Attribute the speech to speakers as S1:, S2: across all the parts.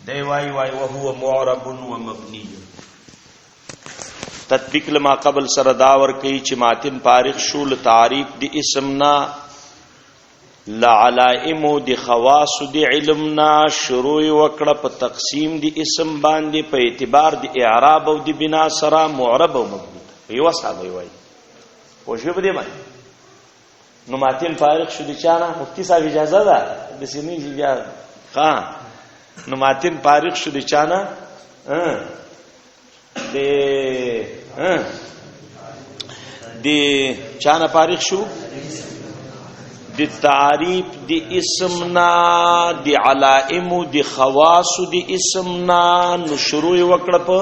S1: دی وای وهو معرب ومبني. تطبیق لما قبل سره داور کوي چې ماتن فارغ شو له تعریف د اسمنا لعلائم د خواص د علمنا شروع وکړه په تقسیم د اسم باندې په اعتبار د اعراب او د بنا سره معرب او مبني یو صاحب وای او شی په دې باندې نو ماتن فارغ شو د چانه مفتی صاحب اجازه ده د سینې بیا ها نو ماتن فارغ شو د چانه د چانه فارغ شو د تعریف د اسمنا د علائم د خواص د اسمنا نو شروع وکړه په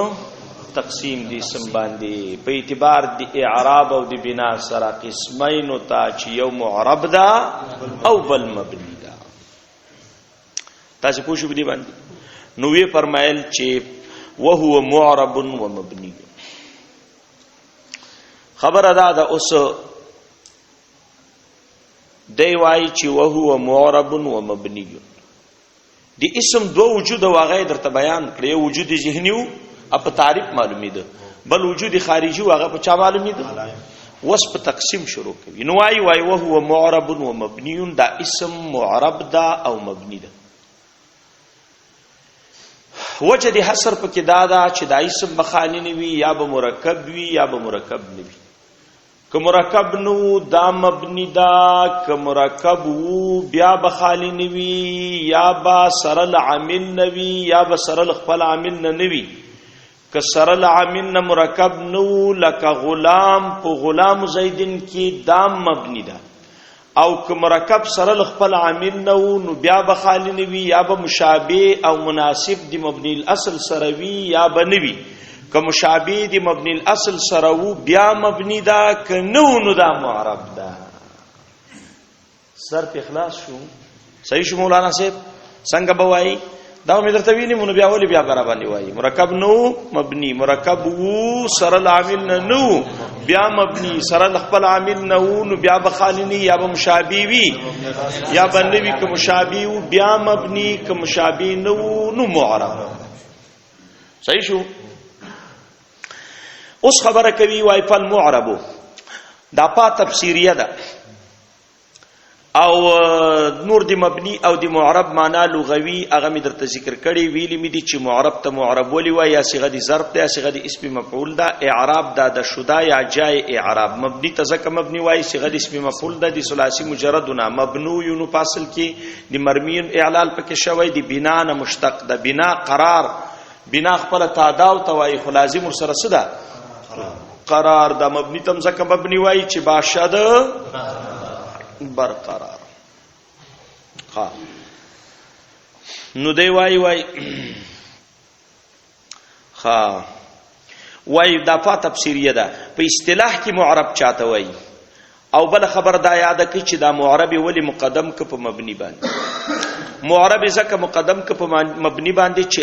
S1: تقسیم د اسم باندې په اعتبار د اعراب او د بنا سره قسمین او تا چې یو معرب دا او بل مبني دا. تاسو پوه شو دې باندې نو وی فرمایل چې وهو معرب ومبني. خبر ادا دا اوس دی وای چې وهو معرب ومبني دی اسم دو وجود واغې درته بیان کړی وجود ذهنی او په تعریف معلومی ده بل وجود خارجي واغه په چا معلومی ده وس په تقسیم شروع کوي نو وای وهو معرب ومبني دا اسم معرب دا او مبني ده. وجه د حصر په کې دا چې دا اسم بخانی نه وي یا به مرکب وي یا به مرکب نه وي. که مرکب نو دا مبني دا که مرکب وو بیا بخالی نه وي یا به سره عامل نه وي یا به سره خپل عامل نه وي. که سره عامل نه مرکب نو لکه غلام په غلام زیدن کې دا مبني دا او که مرکب سره خپل عامل نو بیا بخالی نه وي یا به مشابه او مناسب دی مبني الاصل سره وي یا به نه وي. که مشابه دی مبني الاصل سره وو بیا مبني دا که نو دا معرب دا. سر په اخلاص شو صحیح شو مولانا صاحب څنګه بوای دا مې درته ویني مونږ بیا ولې بیا برابر وایي مرکب نو مبني مرکب وو سره عامل نو بیا مبني سره خپل عامل نو بیا بخالنی یا به مشابه وي یا بنوي که مشابه وو بیا مبني که مشابه نو معرب. صحیح شو. اوس خبره کوي وای فالمعرب دا پا تفسیریه ده او نور دی مبني او دی معرب معنا لغوي هغه می درته ذکر کړي ویلی می دي چې معرب ته معرب ولي وای یا صيغه دی ظرف ده یا صيغه دی اسم مفعول ده اعراب ده د شدا یا جای اعراب مبني تزک مبني وای صيغه دی اسم مفعول ده دی ثلاثي مجردنا مبنو یو فاصل کی دی مرمین اعلال پکې شوی دی بنا نه مشتق ده بنا قرار بنا خپل تعداو توای خلازم سره صدا قرار دا مبني تم زکه مبني وای چې باشد برقرار. ها نو دی وای ها وای دا په تفسیریه ده په اصطلاح کې معرب چاته وای او بل خبر دا یاد کی چې دا معرب ولی مقدم ک په مبني باندې معرب زکه مقدم ک په مبني باندې چې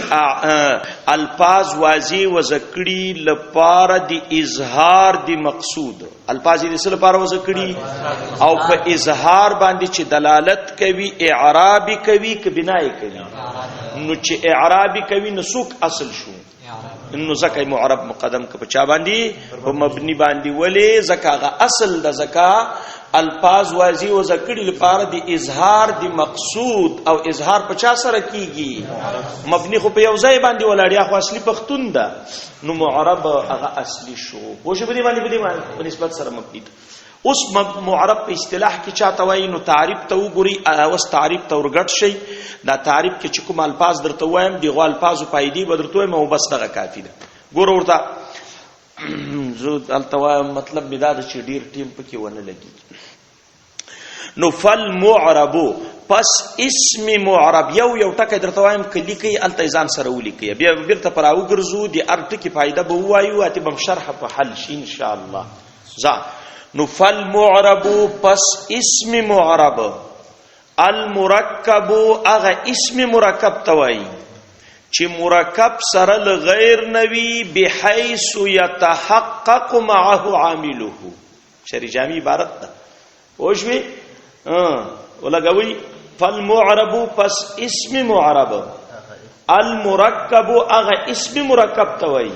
S1: الفاظ واضح و ذکری لپاره دی اظهار دی مقصود الفاظ دې سره لپاره و ذکری او په اظهار باندې چې دلالت کوي اعرابي کوي ک بنای کوي نو چې اعرابي کوي نسوک اصل شو انه زکه معرب مقدم ک په چا باندې په مبني باندې ولی زکه اصل د زکه الفاظ واضح او ذکری لپاره دی اظهار دی مقصود او اظهار په چا سره کیږي مبني خو په یو ځای باندې ولاړیا خو اصلي پختون ده نو معرب هغه اصلي شو خو شی په دې په نسبت سره مبني اوس معرب په اصطلاح کې چاته وایي نو تعریف ته وګوري اوس تعریف ته ورګټ شي دا تعریف کې چې کوم الفاظ درته وایم دی غو الفاظ او فائدې بدرته وایم او بس دغه کافی ده ګور ورته زو التوا مطلب بدا د چې ډیر ټیم پکې ونه لګي نو فالمعرب پس اسم معرب یو ټکی درته وایم کلی کوي التزام سره ولیکي بیا بیرته پراو ګرځو دی ارټ کې فائدہ به وایو اته بم شرح په حل شي ان شاء الله ځا نو فالمعرب پس اسم معرب المرکب اغه اسم مرکب توای چې مرکب سره لغیر نوی بحيث يتحقق معه عامله شری جامع عبارت ده اوښوي ولګوي فالمعرب پس اسم معرب المرکب هغه اسم مرکب ته وایي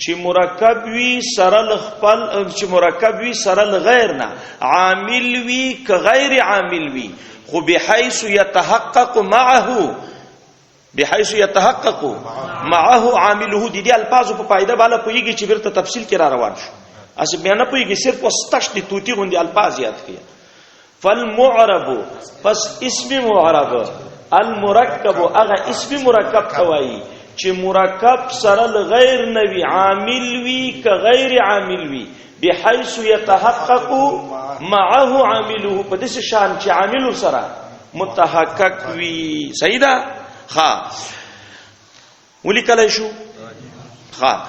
S1: چې مرکب وی سره خپل، چې مرکب وی سره غیر نه، عامل وی که غیر عامل وی، خو بحيث يتحقق معه، بحيث يتحقق معه عامله. دي الفاظ په فائدہ بالا پويږي چې ورته تفصیل کې را روان شو، اس بیا نه پويږي، صرف واستش دي توتی غوندي الفاظ یاد کړئ. فالمعرب پس اسم معرب، المرکب هغه اسم مرکب توای چې مرکب سره غیر نوی، عامل وی که غیر عامل وی، بحيث يتحقق معه عامله، په دې شان چې عامل سره متحقق وی. صحیح ده؟ ها ولیکلای شو. ها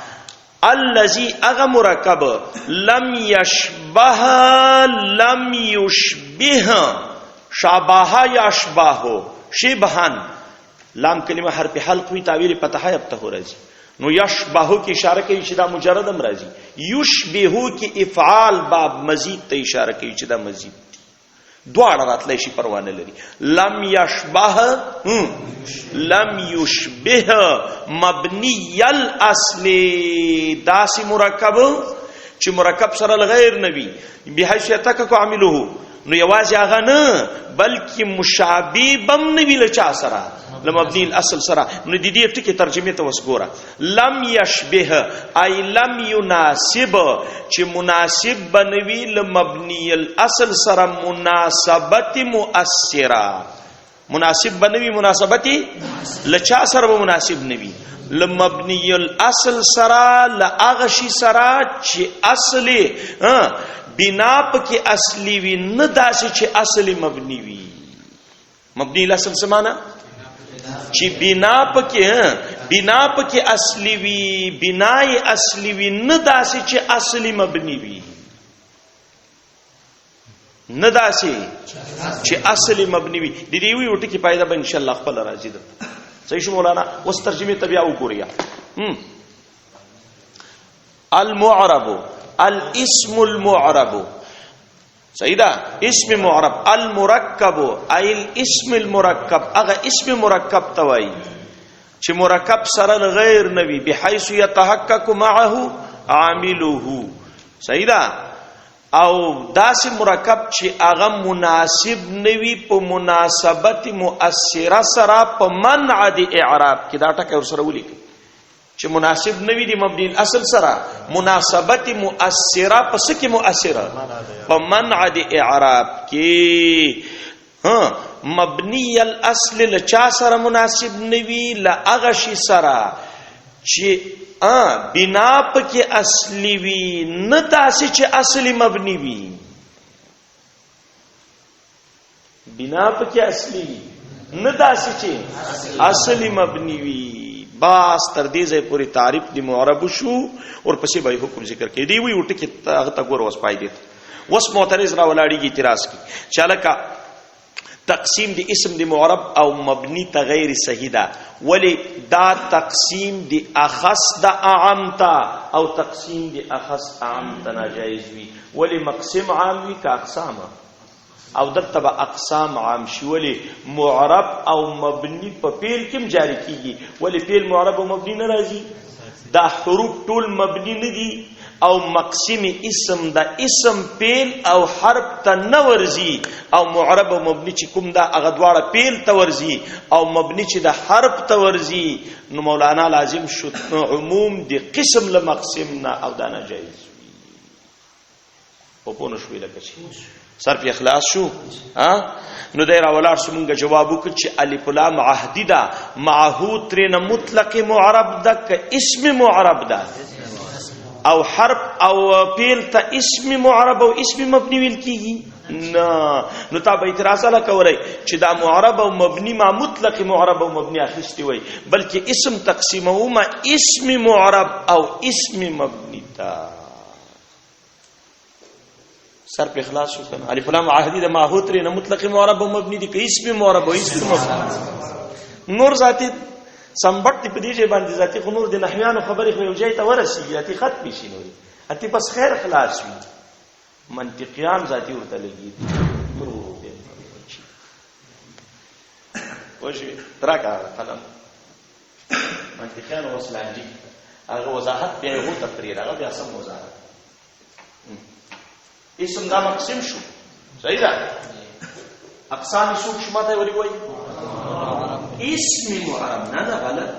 S1: الذي اغه مرکب لم يشبه، لم يشبه، شابه يشبه، شبهن، لام کلمه حرف حلق وی، تعبیر فتحه ابته راځي. نو یشبهو کی اشاره کوي چې دا مجردم راځي، یشبهو کی افعال باب مزید ته اشاره کوي چې دا مزید دواړه راتلی شي، پروانه لري. لم یشبه، لم یشبه مبنی الاصل، داسی مرکب چې مرکب سره غیر نوی، بحيث يتحقق عامله، نو یوازې هغه نه بلکې مشابه بم نوی لچا سره، لمبنی الاصل سره. نو د دې ټکی ترجمه ته وسګوره. لم یشبه ای لم یناسب، چې مناسب بنوي لمبنی الاصل سره مناسبت مؤثره، مناسب بنوي مناسبت لچا سره مناسب نوي، لمبنی الاصل سره لاغشی سره چې اصلي بنا پکې اصلي وي، نه داسې چې اصلي مبني وي. مبنی الاصل سمانا چې بنا پکې اصلي وي، بنای اصلي وي، نه داسې چې اصلي مبني وي، نه داسې چې اصلي مبني وي. د دې وی وټکی پایدا به ان شاء الله خپل راځي ده. صحیح شو مولانا؟ اوس ترجمه تبیا وګوریا. المعرب الاسم المعرب، صحیح ده؟ اسم معرب. المرکب ای الاسم المرکب، هغه اسم مرکب توای چې مرکب سره غیر نوی، بحيث يتحقق معه عامله. صحیح ده؟ او داسې مرکب چې هغه مناسب نوی په مناسبت مؤثره سره په منع د اعراب کې. دا ټکی ورسره ولیکئ چې مناسب نوی دی مبنی الاصل سره، مناسبت مؤثره پس کې مؤثره په منع د اعراب کې. مبنی الاصل لچا سره مناسب نوی، لاغشی سره چې بنا پکې اصلي وي، نه داسې چې اصلي مبني وي، بنا پکې اصلي وي، نه داسې چې اصلي مبني وي. باس تر دې ځای پوری تعریف دی معرب شو، اور پسې به حکم ذکر کړي. دی وی وټ کې هغه تا ګور وس پای دی. وس معترض را ولاړیږي اعتراض کی چالکا تقسیم دی اسم دی معرب او مبنی ته غیر صحیح ده، ولی دا تقسیم دی اخص دا اعم تا او تقسیم دی اخص اعم تا ناجائز وی، ولی مقسم عام وی که اقسام او دلته به اقسام عام شي. ولی معرب او مبنی په پیل کې جاری کیږي، ولی پیل معرب او مبنی ناراضي، دا حروف ټول مبنی نه دي. او مقسم اسم دا اسم پیل او حرف ته نورزي، او معرب او مبنی چې کوم دا هغه دواړه پیل ته ورزي او مبنی چې دا حرف ته ورزي. نو مولانا لازم شو عموم دی قسم لمقسم نه او دا ناجایز وي. په پونه شوې لکه چې صرف اخلاص شو. نو دای را ولار سمونګه جواب وکړ چې الف لام عهدی دا معهود تر نه مطلق معرب دا که اسم معرب دا، او حرف او پیل ته اسم معرب او اسم مبنی ویل کیږي. نو تا به اعتراض لا کوي چې دا معرب او مبنی ما مطلق معرب او مبنی اخیستی وي، بلکې اسم تقسیمه ما اسم معرب او اسم مبنی تا. صرف اخلاص شو کنه. الف لام عهدی د معهود نه مطلق معرب او مبنی دي که اسم معرب او اسم مبنی. نور ذاتی سمبټ په دې باندې ذاتی خو نور د نحویانو خبرې خو یو ځای ته ورسیږي، اتی ختم شي نوري اتی بس خیر خلاص وي. منطقيان ذاتی ورته لګي وشي تراکا قلم منطقيان او اسلامي هغه وضاحت بیا یو تقریر هغه بیا سم وضاحت اسم دا مقسم شو صحیح ده اقسام شو شماته ولي وای اسم معرب نه ده غلط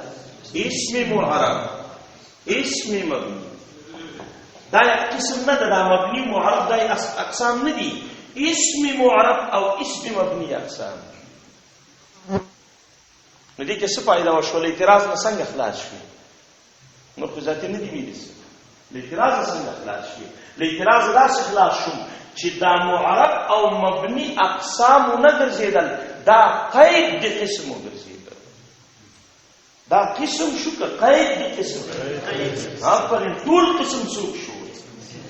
S1: اسم معرب اسم مبني دا قسم نه ده مبني معرب دا اقسام نه دي اسم معرب او اسم مبني اقسام نو دې کې څه فائدہ وشول اعتراض نه څنګه خلاص شي نو په ذات نه دی ویل الاعتراض څنګه خلاص شي الاعتراض دا څه خلاص شو چې دا معرب او مبني اقسام نه ګرځیدل دا قید د قسم ګرځیدل دا قسم شو که قید د قسم پر ټول قسم څوک شو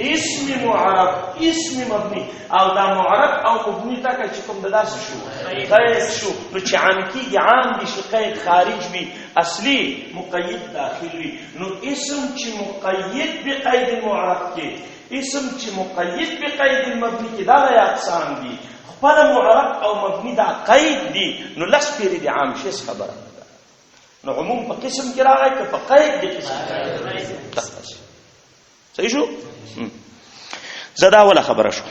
S1: اسم معرب اسم مبني او دا معرب او مبني تا چې کوم د داس شو قید شو نو چې عام کیږي عام دي چې قید خارج وي اصلي مقید داخل وي نو اسم چې مقید بقید المعرب کې اسم چې مقید بقید المبني کې دا یا اقسام دي خپل معرب او مبني دا قید دي نو لس پیری دي عام شي خبره نو عموم په قسم کې راغی که په قید دي قسم صحیح شو زدا ولا خبره شو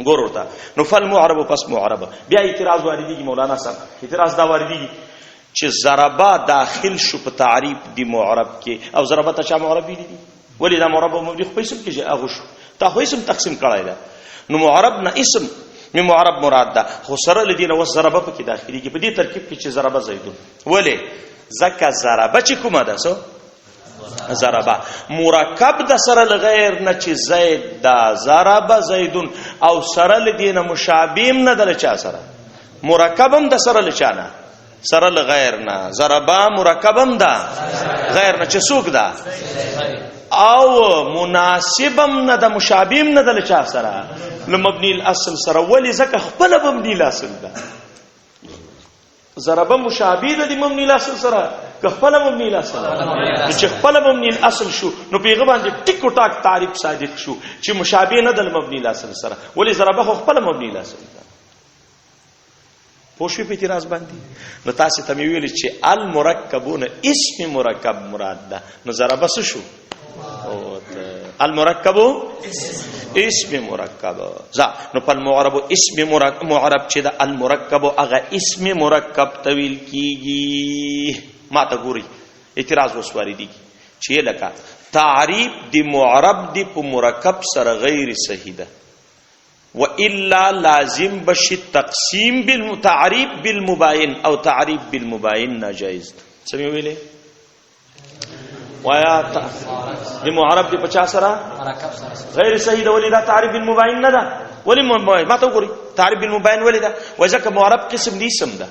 S1: ګور ورته نو فل معرب پس معرب بیا اعتراض واردېږي مولانا صاحب اعتراض دا واردېږي چې ضربه داخل شو په تعریف دی معرب کې او ضربه ته چا معرب دي ولی دا معرب او مبني خو اسم کې هغه شو تا خو اسم تقسیم کړای دا نو معرب نه اسم می معرب مراد ده خو سره لدینه و ضربه په کې داخلي کې په دې ترکیب کې چې ضربه زیدون ولی زکه ضربه چې کومه ده سو ضربه مرکب د سره لغیر نه چې زید دا ضربه زیدون او سره لدینه مشابیم نه دل چا سره مرکبم د سره لچانه سره لغیر نه ضربه مرکبم ده غیر نه چې سوق ده او مناسبم نه د مشابیم نه دل چا سره لمبني الاصل سره ولی زکه خپل مبني الاصل ده ضربه مشابه ده د مبني الاصل سره که خپل مبني الاصل چې خپل مبني الاصل شو نو پیغه باندې ټیک ټاک تعریف صادق شو چې مشابه نه د مبني الاصل سره ولی ضربه خپل مبني الاصل ده پوښې په اعتراض باندې نو تاسو ته ویل چې المرکبون اسم مرکب مراد ده نو ضربه څه شو المرکب اسم مرکب ذا نو په معرب اسم معرب چې دا المرکب هغه اسم مرکب طویل کیږي ما ته ګوري اعتراض وسواري دي چې لکه تعریف دی معرب دی په مرکب سره غیر صحیح ده والا لازم بشي تقسیم بالمتعریف بالمباین او تعریف بالمباین ناجائز سمې ویلې وایا دی معرب دی 50 سره غیر صحیح ده ولی دا تعریف بالمباین نه ده ولی ما ته ګوري تعریف بالمباین ولی ده وځکه معرب قسم دی اسم ده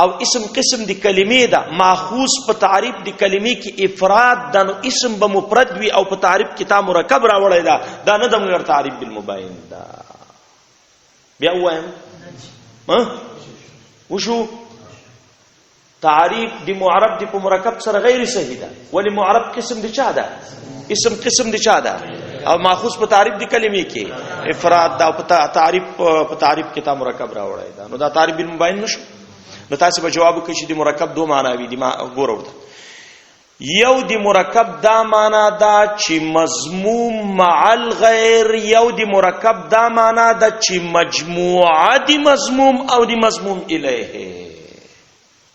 S1: او اسم قسم دی کلمې ده ماخوذ په تعریف دی کلمې کې افراد ده نو اسم به مفرد وي او په تعریف کې تا مرکب راوړی ده دا نه ده مګر تعریف بالمباین ده بیا وایم وشو تعریف دی معرب دی په مرکب سره غیر صحیح ده ولی معرب قسم دی چا ده اسم قسم دی چا ده او ماخوذ په تعریف دی کلمې کې افراد ده او په تعریف کې تا مرکب راوړی ده نو دا تعریف بالمباین نشو نو تاسو به جواب وکړئ چې د مرکب دوه معنی دي ما ګورو یو د مرکب دا معنی دا چې مضموم مع الغیر یو د مرکب دا معنی دا چې مجموعه د مضموم او د مضموم الیه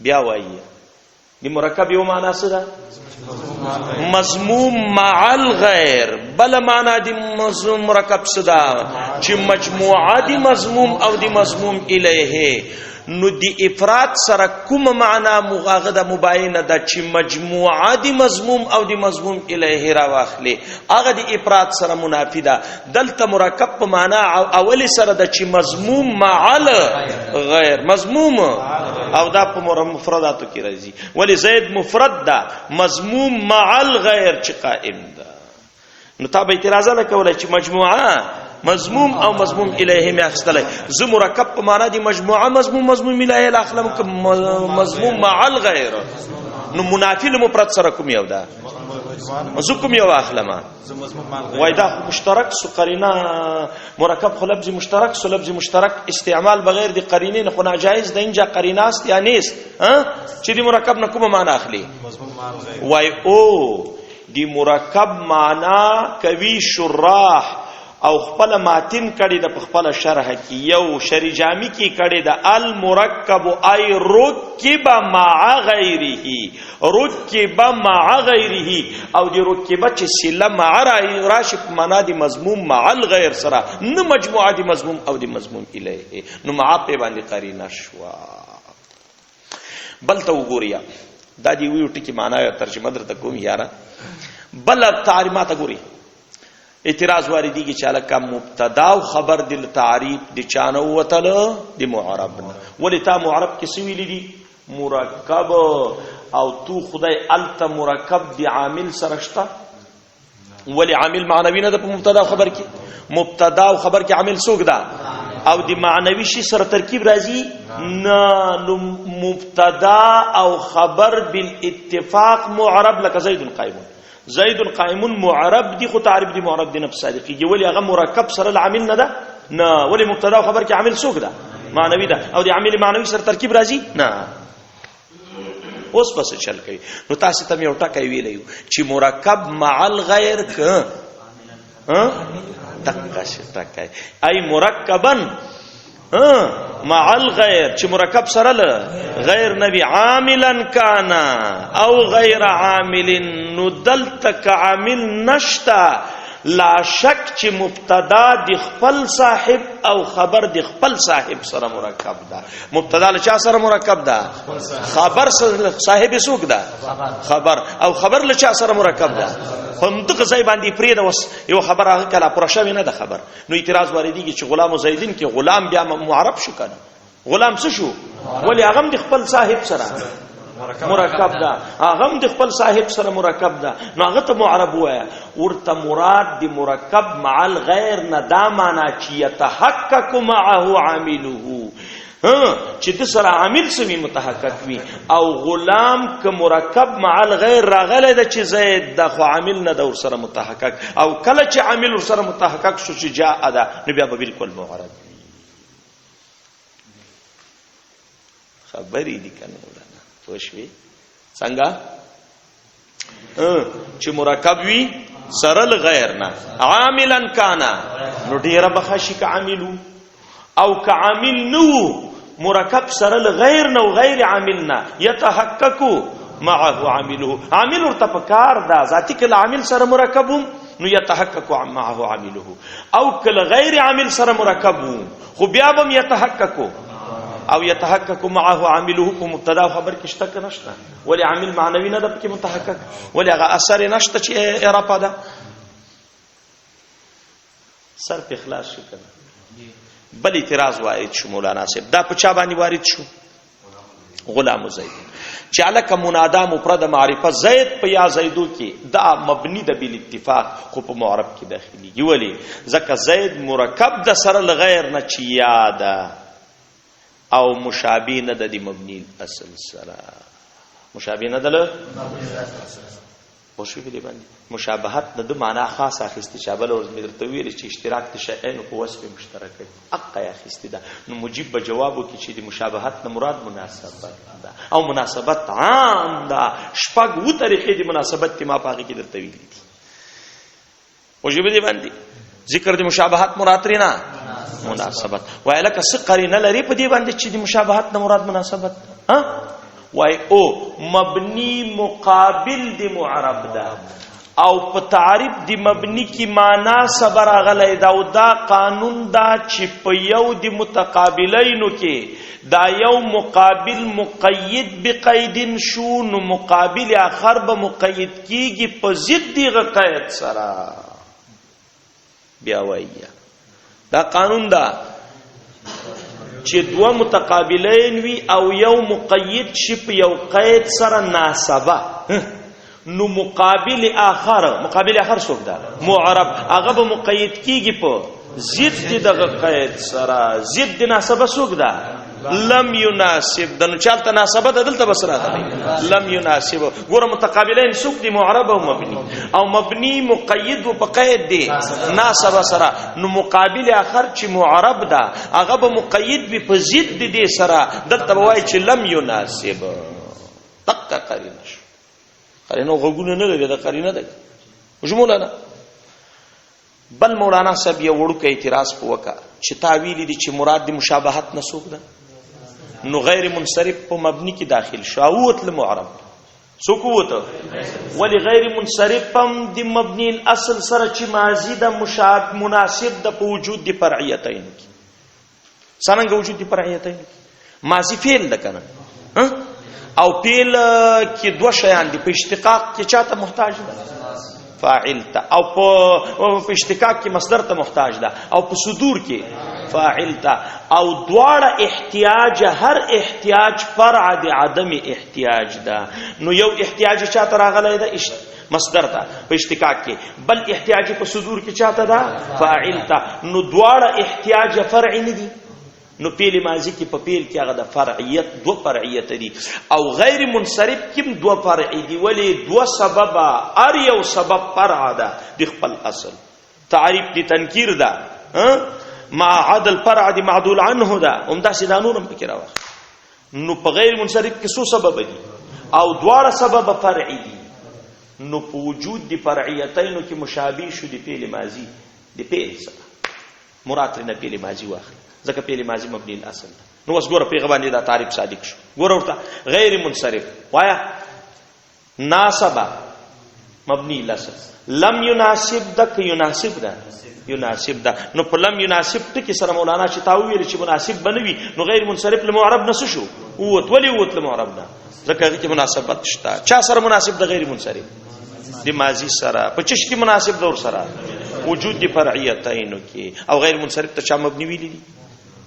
S1: بیا وایي د مرکب یو معنی څه ده مضموم مع الغیر بل معنی د مرکب څه ده چې مجموعه د مضموم او د مضموم الیه نو دی افراد سره کوم معنا مغاغده مباینه ده چې مجموعه دی مضموم او دی مضموم الیه را واخلي هغه دی افراد سره منافی ده دلته مرکب په معنا اولی سره ده چې مضموم مع غیر مضموم او دا په مفرداتو کې راځي ولی زید مفرد ده مضموم مع الغیر چې قائم ده نو تابع اعتراض نه کولای چې مجموعه مضموم او مضموم الیه می اخستله ز مرکب په معنا دی مجموعه مضموم الیه الاخلم مضموم مع الغیر نو منافی المفرد سره کوم یو ده زکم یو اخلما وای دا مشترک سو قرینه مرکب خو لفظ مشترک سو لفظ مشترک استعمال بغیر دی قرینه خو ناجایز د اینجا قرینه است یا نیست چې دی مرکب نه کومه معنا اخلي وای او دی مرکب معنا کوي شراح او خپل ماتن کړي د خپل شرح کې یو شری جامی کې کړي د المرکب ای رکب مع غیره رکب مع غیره او دی رکب چې سله مع راشي په معنا دی مضموم مع الغیر سره نه مجموعه دی مضموم او دی مضموم الیه نو مع په باندې قرینه شوا بل ته وګوریا دا دی ویو ټکی معنا یا ترجمه درته کوم یاره بل تعریمات ګوري اعتراض واردی کی چاله کا مبتدا او خبر دل تعریف د چانه وتل د معرب ولی تا معرب کې سویل دي مرکب او تو خدای الت مرکب دی عامل سرشتہ ولی عامل معنوی نه د مبتدا او خبر کې مبتدا او خبر کې عامل سوګ دا او دی معنوی شي سره ترکیب راځي نه مبتدا او خبر بالاتفاق معرب لك زید قائم زید قائم معرب دی خو تعریف دی معرب دی نفس صادقی ولی هغه مرکب سره العامل نه ده نه ولی مبتدا او خبر کې عامل څوک ده معنوی ده او دی عامل معنوی سره ترکیب راځي نه اوس پس چل کوي نو تاسو ته یو ټکی ویلې چې مرکب مع الغیر ک دقه شټکای ای مرکبا مع الغیر چې مرکب سره غیر نبی عاملا کانا او غیر عامل نو دلتک عامل نشتا لا شک چې مبتدا د خپل صاحب او خبر د خپل صاحب سره مرکب ده مبتدا له چا سره مرکب ده خبر سره صاحب سوق ده خبر او خبر له چا سره مرکب ده هم دغه ځای باندې پرې ده وس یو خبر هغه کله پر شوی نه ده خبر نو اعتراض واردی چې غلام زیدین کې غلام بیا معرب شو کنه غلام څه شو ولی هغه د خپل صاحب سره مرکب ده هغه د خپل صاحب سره مرکب ده نو هغه ته معرب وایا ورته مراد دی مرکب مع الغیر نه دا معنا چې يتحقق معه عامله چې د سره عامل سوي متحقق وي او غلام ک مرکب مع الغیر راغله د چې زید د خو عامل نه د ور سره متحقق او کله چې عامل ور سره متحقق شو چې جاء ده نو بیا به بالکل معرب خبرې دي کنه وشوي څنګه چې مرکب وي سرل غیر نه عاملا کانا نو ډیره بخشي ک عاملو او ک عامل نو مرکب سرل غیر نو غیر عاملنا يتحقق معه عامله عامل ارتفکار دا ذاتی کله عامل سره مرکبم نو يتحقق معه عامله او کله غیر عامل سره مرکبم خو بیا بم يتحقق او يتحقق معه عامله کو مبتدا خبر کې شته نشته ولی عامل معنوي نه د کې متحقق ولی هغه اثر نشته چې اراپا ده سر په اخلاص شو کنه بل اعتراض وارد شو مولانا صاحب دا په چا باندې وارد شو غلام زید چې الک منادا مفرد معرفه زید په یا زیدو کې دا مبني د بل اتفاق خو په معرب کې داخلي ولی ځکه زید مرکب د سره لغیر نه چې یاده او مشابه نه د مبني اصل سره مشابه نه دل وشو په دې باندې مشابهت د معنا خاصه اخیسته شابل او درته ویل چې اشتراک د شیئین په وصف مشترک حق یا اخیسته ده نو مجيب به جوابو کې چې د مشابهت نه مراد مناسبت ده او مناسبت عام ده شپږ و طریقې د مناسبت ما پاږي کې درته ویل دي وشو په دې باندې ذکر د مشابهت مراد لري نه مناسبت وایله کس قرینه لري په دې باندې چې د مشابهت نه مراد مناسبت وای او مبنی مقابل دی معرب ده او په تعریف دی مبنی کی معنا صبر غلې دا او دا قانون دا چې په یو دی متقابلینو کې دا یو مقابل مقید بقید شو نو مقابل اخر به مقید کیږي په ضد دی قید سره بیا وایي دا قانون دا چې دوه متقابلین وی او یو مقید شي په یو قید سره ناسبه نو مقابل اخر څوک ده معرب هغه به مقید کیږي په ضد دغه قید سره ضد ناسبه څوک ده لم يناسب د نو چالت ناسبه دلته بس راغلی لم يناسب ګوره متقابلین سوق دي معرب او مبني او مبني مقید و بقید دي ناسبه سره نو مقابل اخر چې معرب ده هغه به مقید به په ضد دي سره دلته وای چې لم يناسب تک قرینه شو قرینه غوونه نه لري د قرینه ده وجمولانا بل مولانا صاحب یو وړوکی اعتراض وکړه چې تعویل دي چې مراد د مشابهت نسوک ده نو غیر منصرف په مبني کې داخل شاوت لمعرب سکوت ولی غیر منصرف هم د مبني الاصل سره چې ماضی د مشابه مناسب د په وجود د فرعیتین څنګه وجود د فرعیتین ماضی فعل ده کنه او فعل کې دوه شیان دي په اشتقاق کې چاته محتاج ده فاعل ته او په اشتقاق کې مصدر ته محتاج ده او په صدور کې فاعل ته او دواړه احتیاج هر احتیاج فرع د عدم احتیاج ده نو یو احتیاج چاته راغلی ده مصدر ته په اشتقاق کې بل احتیاج په صدور کې چاته ده فاعل ته نو دواړه احتیاج فرع نه دي نو پیل ماضی کې په پیل کې هغه د فرعیت دو فرعیت دي او غیر منصرف کې دو فرع دي ولی دو سبب ار یو سبب فرع ده د خپل اصل تعریف دي تنکیر ده مع عدل فرع دي معدول عنه ده همدا سیدانون په کې راوخ نو په غیر منصرف کې څو سبب دي او دواړه سبب فرعي دي نو په وجود دي فرعیتین کې مشابه شو دي پیل ماضی دي پیل سره مراد نه پیل ماضی واخل ځکه پیل ماضی مبني الاصل نو اوس ګوره پیغه باندې دا تعریف صادق شو ګوره ورته غیر منصرف وایا ناسب مبني الاصل لم يناسب دک يناسب ده يناسب ده نو په لم يناسب ټکی سره مولانا چې تاویل چې مناسب بنوي نو غیر منصرف لمعرب نس شو ووت ولی ووت لمعرب ده ځکه کې مناسبت شته چا سره مناسب ده غیر منصرف د ماضی سره په چش کې مناسب دور سره وجود دی فرعیتین کې او غیر منصرف ته چا مبني ویلی دي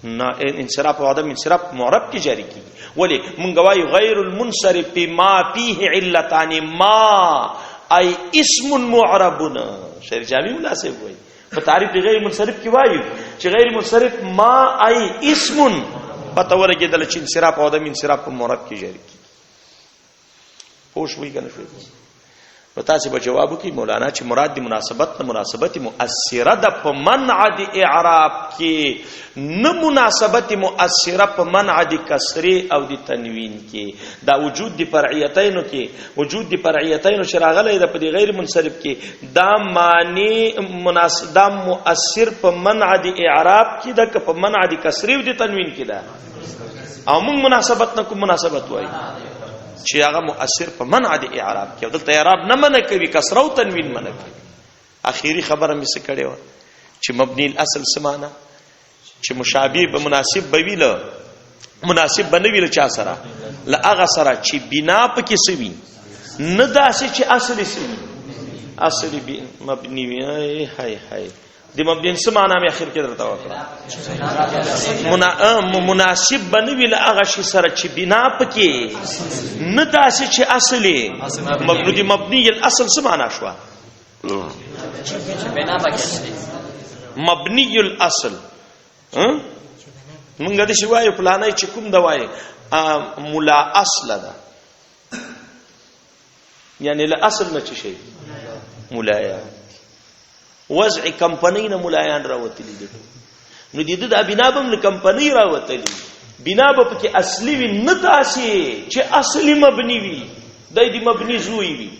S1: نا انصراف او عدم انصراف معرب کی جاری کی ولی من گواہی غیر المنصرف ما فيه علتان ما ای اسم معرب شعر جامی مناسب وای په تعریف غیر منصرف کی وایو چې غیر منصرف ما ای اسم پته ورګه دل چې انصراف او عدم انصراف په معرب کی جاری کی پوښ وی کنه شوی پتا چې په جواب کې مولانا چې مراد دی مناسبت نه مناسبت مؤثره ده په منع د اعراب کې نه مناسبت مؤثره په منع د کسری او د تنوین کې دا وجود دی فرعیتین کې وجود دی فرعیتین شراغله ده په غیر منصرف کې دا معنی مناسب دا مؤثر په منع د اعراب کې ده که په منع د کسری او د تنوین کې ده او موږ مناسبت نه کوم مناسبت وایي چې هغه مؤثر په منع د اعراب کې دلته اعراب نه منع کوي کسره او تنوین منع کوي اخیری خبره مې څه کړې و چې مبني الاصل سمانا چې مشابه به مناسب بویل مناسب بنویل چا سره لا هغه سره چې بنا پکې سوي نه داسې چې اصلي سوي اصلي مبني وي هاي هاي د مبني سمانا مې اخر کې درته وکړه مناسب بنوي له هغه شي سره چې بنا پکې نه داسې چې اصلي مبني مبني الاصل سمانا شو مبني الاصل مونږ د شی وایو پلانای چې کوم دا وایي مولا اصل ده یعنی له اصل نه چی شي مولایا وضع کمپنی نه مولایان راوتلی دي نو د دې بنا بم له کمپنی راوتلی بنا به کې اصلي وي نه تاسي چې اصلي مبني وي د دې مبني زوی وي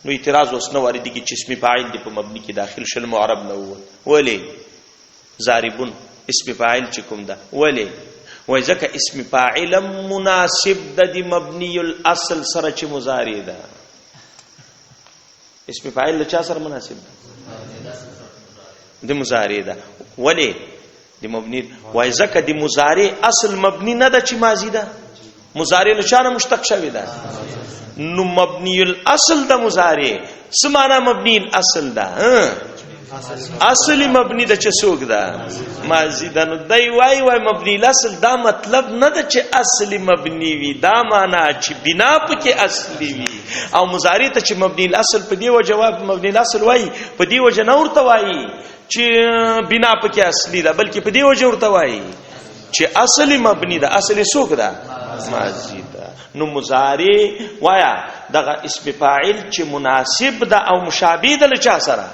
S1: نو اعتراض اوس نو وارد دي چې اسم فاعل دی په مبني کې داخل شل معرب نه ولی ضاربون اسم فاعل چې کوم ده ولی وای ځکه اسم فاعل مناسب د مبني الاصل سره چې مضارع ده اسم فاعل له چا سره مناسب ده د مضارع ده ولی د مبني وای ځکه د مضارع اصل مبني نه ده چې ماضی ده مضارع له چا نه مشتق شوی ده نو مبني الاصل ده مضارع سمانا مبني الاصل ده اصلی مبنی د چسوک ده ماضی ده نو دی وای مبنی الاصل دا مطلب نه ده چې اصلی مبنی وي دا معنا چې بنا پکې اصلی وي او مضارع ته چې مبنی الاصل په دی و جواب مبنی الاصل وای په دی وجه نور ته وای چې بنا پکې اصلی ده بلکې په دی وجه ورته وای چې اصلي مبني ده اصلي څوک ده ماضی ده. نو مضارع وایا دغه اسم فاعل چې مناسب ده او مشابه ده لچا سره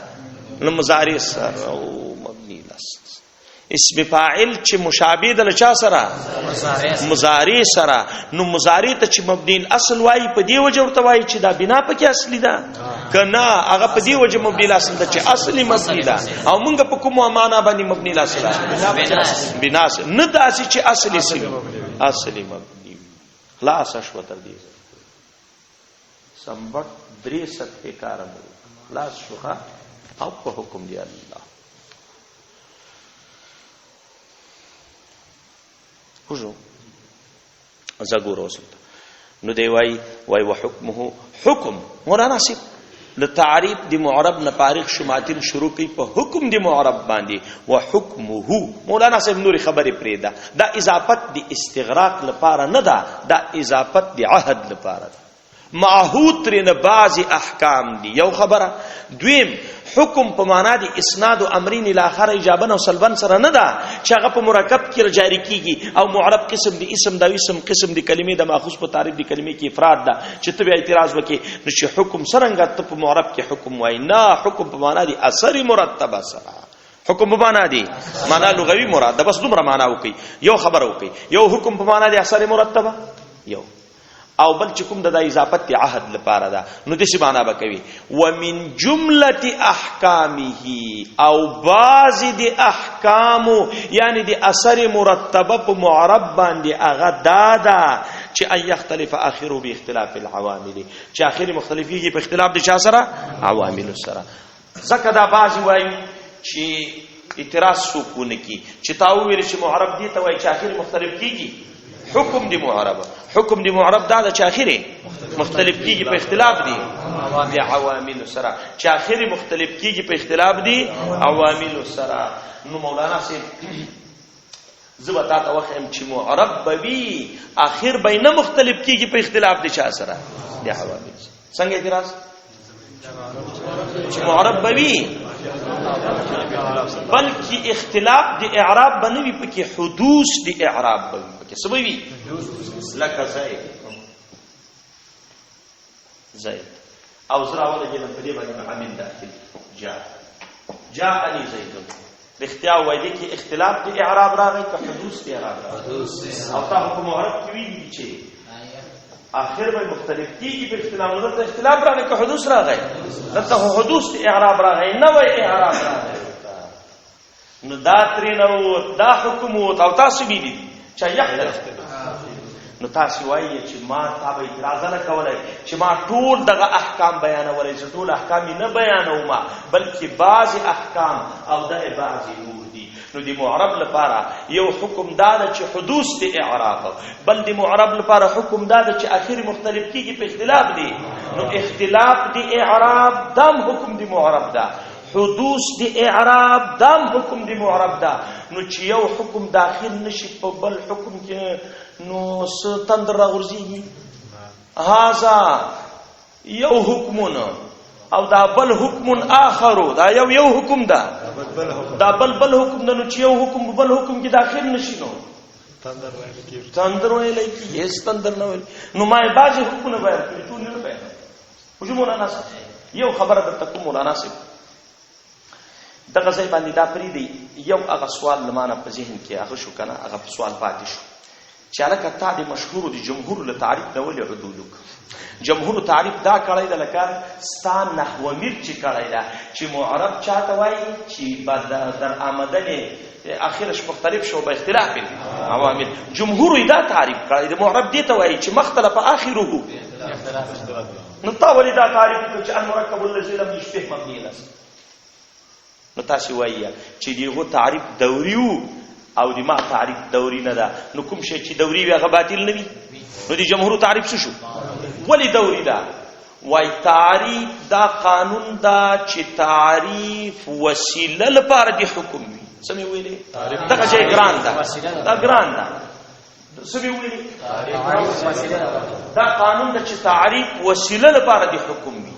S1: نو مضارع سره او مبني لست. اسم فاعل چې مشابه ده لچا سره مضارع سره. نو مضارع ته چې مبني الاصل وای په دی وجه ورته وای چې دا بنا پکې اصلي ده کنا هغه په دی وجه مبني الاصل ده چې اصلي مبني ده او موږ په کومه معنا باندې مبني الاصل بنا نه داسې چې اصلي سي اصلي مبني. خلاص شو تر دې سمبټ درې سطح کارم خلاص شو او په حکم دی الله وجو زګور اوسم نو دی وای وحکمه حکم مولانا سي لتعریف دی معرب نه فارغ شماتل شروع کی په حکم دی معرب باندې وحکمه مولانا صاحب نور خبره پریدا دا اضافت دی استغراق لپاره نه دا اضافت دی عهد لپاره معهود ترنه بعضی احکام دی یو خبره. دویم حکم په معنا دی اسناد او امرین الی اخر ایجابن او سلبن سره نه ده چې هغه په مرکب کې جاری کیږي او معرب قسم دی اسم دا اسم قسم دی کلمې د ماخوذ په تعریف دی کلمې کې افراد ده چې ته به اعتراض وکې نو چې حکم څنګه ته په معرب کې حکم وای نه حکم په معنا دی اثر مرتبه سره حکم په معنا دی معنا لغوي مراد ده بس دومره معنا وکي یو خبر وکي یو حکم په معنا دی اثر مرتبه یو او بل چې کوم د اضافت عهد لپاره ده نو د څه معنا وکوي ومن جمله احکامه او بعض د احکام یعنی د اثر مرتبه په معرب باندې هغه دادا چې اي يختلف اخره باختلاف العوامل چې اخر مختلفيږي په اختلاف د چا سره عوامل سره. زکه دا بعض وایي چې اعتراض سکون کی چې تاو ویل چې معرب دي ته وایي چې اخر مختلف کیږي حکم دی معرب حکم دی معرب دا چې اخره مختلف کیږي په اختلاف دی عوامل سره چې اخره مختلف کیږي په اختلاف دی عوامل سره. نو مولانا سي زبتا ته وخم چې معرب بوي اخر بینه مختلف کیږي په اختلاف دی چا سره دی عوامل څنګه اعتراض چې معرب بوي بلکې اختلاف دی اعراب بنوي پکې حدوث دی اعراب بوي سبوي لك زيد او زرا ولا جن په دې باندې عامل داخل جاءني زيد الاختیار وای دي کې اختلاف دی اعراب راغی که حدوث دی اعراب راغی او تاسو په معرب کې وی دي چې اخر به مختلف کیږي په اختلاف نظر اختلاف راغی که حدوث راغی دغه حدوث دی اعراب راغی نه وای اعراب راغی نو دا ترینو دا حکم او تاسو وی دي چې یختلف نو تاسو وایي چې ما تابع اعتراض نه کولای چې ما ټول دغه احکام بیانولای چې ټول احکام نه بیانوم بلکې بعض احکام او د بعض نور دي. نو د معرب لپاره یو حکم دا چې حدوث دی اعراب بل د معرب لپاره حکم دا چې اخر مختلف کیږي په اختلاف دی نو اختلاف دی اعراب دام حکم دی معرب دا حدوث دی اعراب دام حکم دی معرب دا. نو چې یو حکم داخل نشي په بل حکم کې نو ستندر راغورځيږي هاذا یو حکمونه او دا بل حکم آخر دا یو حکم دا بل حکم دا نو چې یو حکم بل حکم کې داخل نشي نو تندر ویل کی یس تندر نه ویل نو ما بعض حکمونه بیان کړی ټول نه بیان وجو مولانا یو خبره د تکو مولانا سي دغه ځای باندې دا پری دی یو هغه سوال لمانه په ذهن کې هغه شو کنه هغه سوال پاتې شو چې الکه تعبیر مشهور دي جمهور له تعریف نه ولې عدولک جمهور تعریف دا کړی د لکه ستان نحو میر چې کړی دا چې معرب چاته وایي چې بعد در آمدنه اخرش مختلف شو به اختلاف عوامل جمهور دا تعریف کړی د معرب دی ته وایي چې مختلف اخره نو تا ولې دا تعریف چې المرکب الذي لم يشبه مبني الاصل نو تاسو وایي چې دیغه تعریف دوریو او دی ما تعریف دوری نه ده نو کوم شی چې دوری وي هغه باطل نه وي نو دی جمهور تعریف څه شو ولی دوری ده وای تعریف دا قانون دا چې تعریف وسیله لپاره دی حکم وي سمې ویلې دا چې ګران ده دا ګران ده سمې ویلې دا قانون دا چې تعریف وسیله لپاره دی حکم وي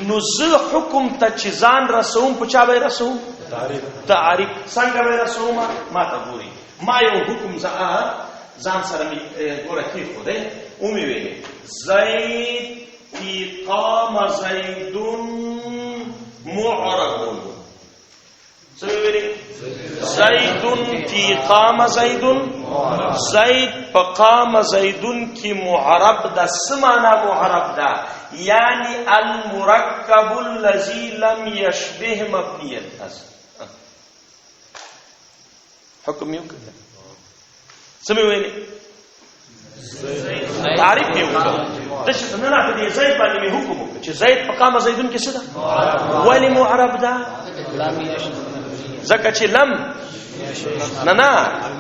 S1: نو زه حکم ته چې ځان رسوم په چا به رسوم تعریف څنګه به رسوم ما ته ګوري ما یو حکم ځان سره مې ګوره کېښودی ومې ویلې زید فی قام زیدون معرب څه مې ویلې زیدون فی قام زیدون زید په قام زیدون کې معرب ده څه معنا معرب ده یعنی المرکب الذي لم یشبه مبنی الاصل حکم یو کړه څه مې ویلې تعریف یې وکړه د چې څنګه په دې زید باندې مې حکم وکړ چې زید په قام زیدون کې څه ده ولی معرب ده ځکه چې لم نه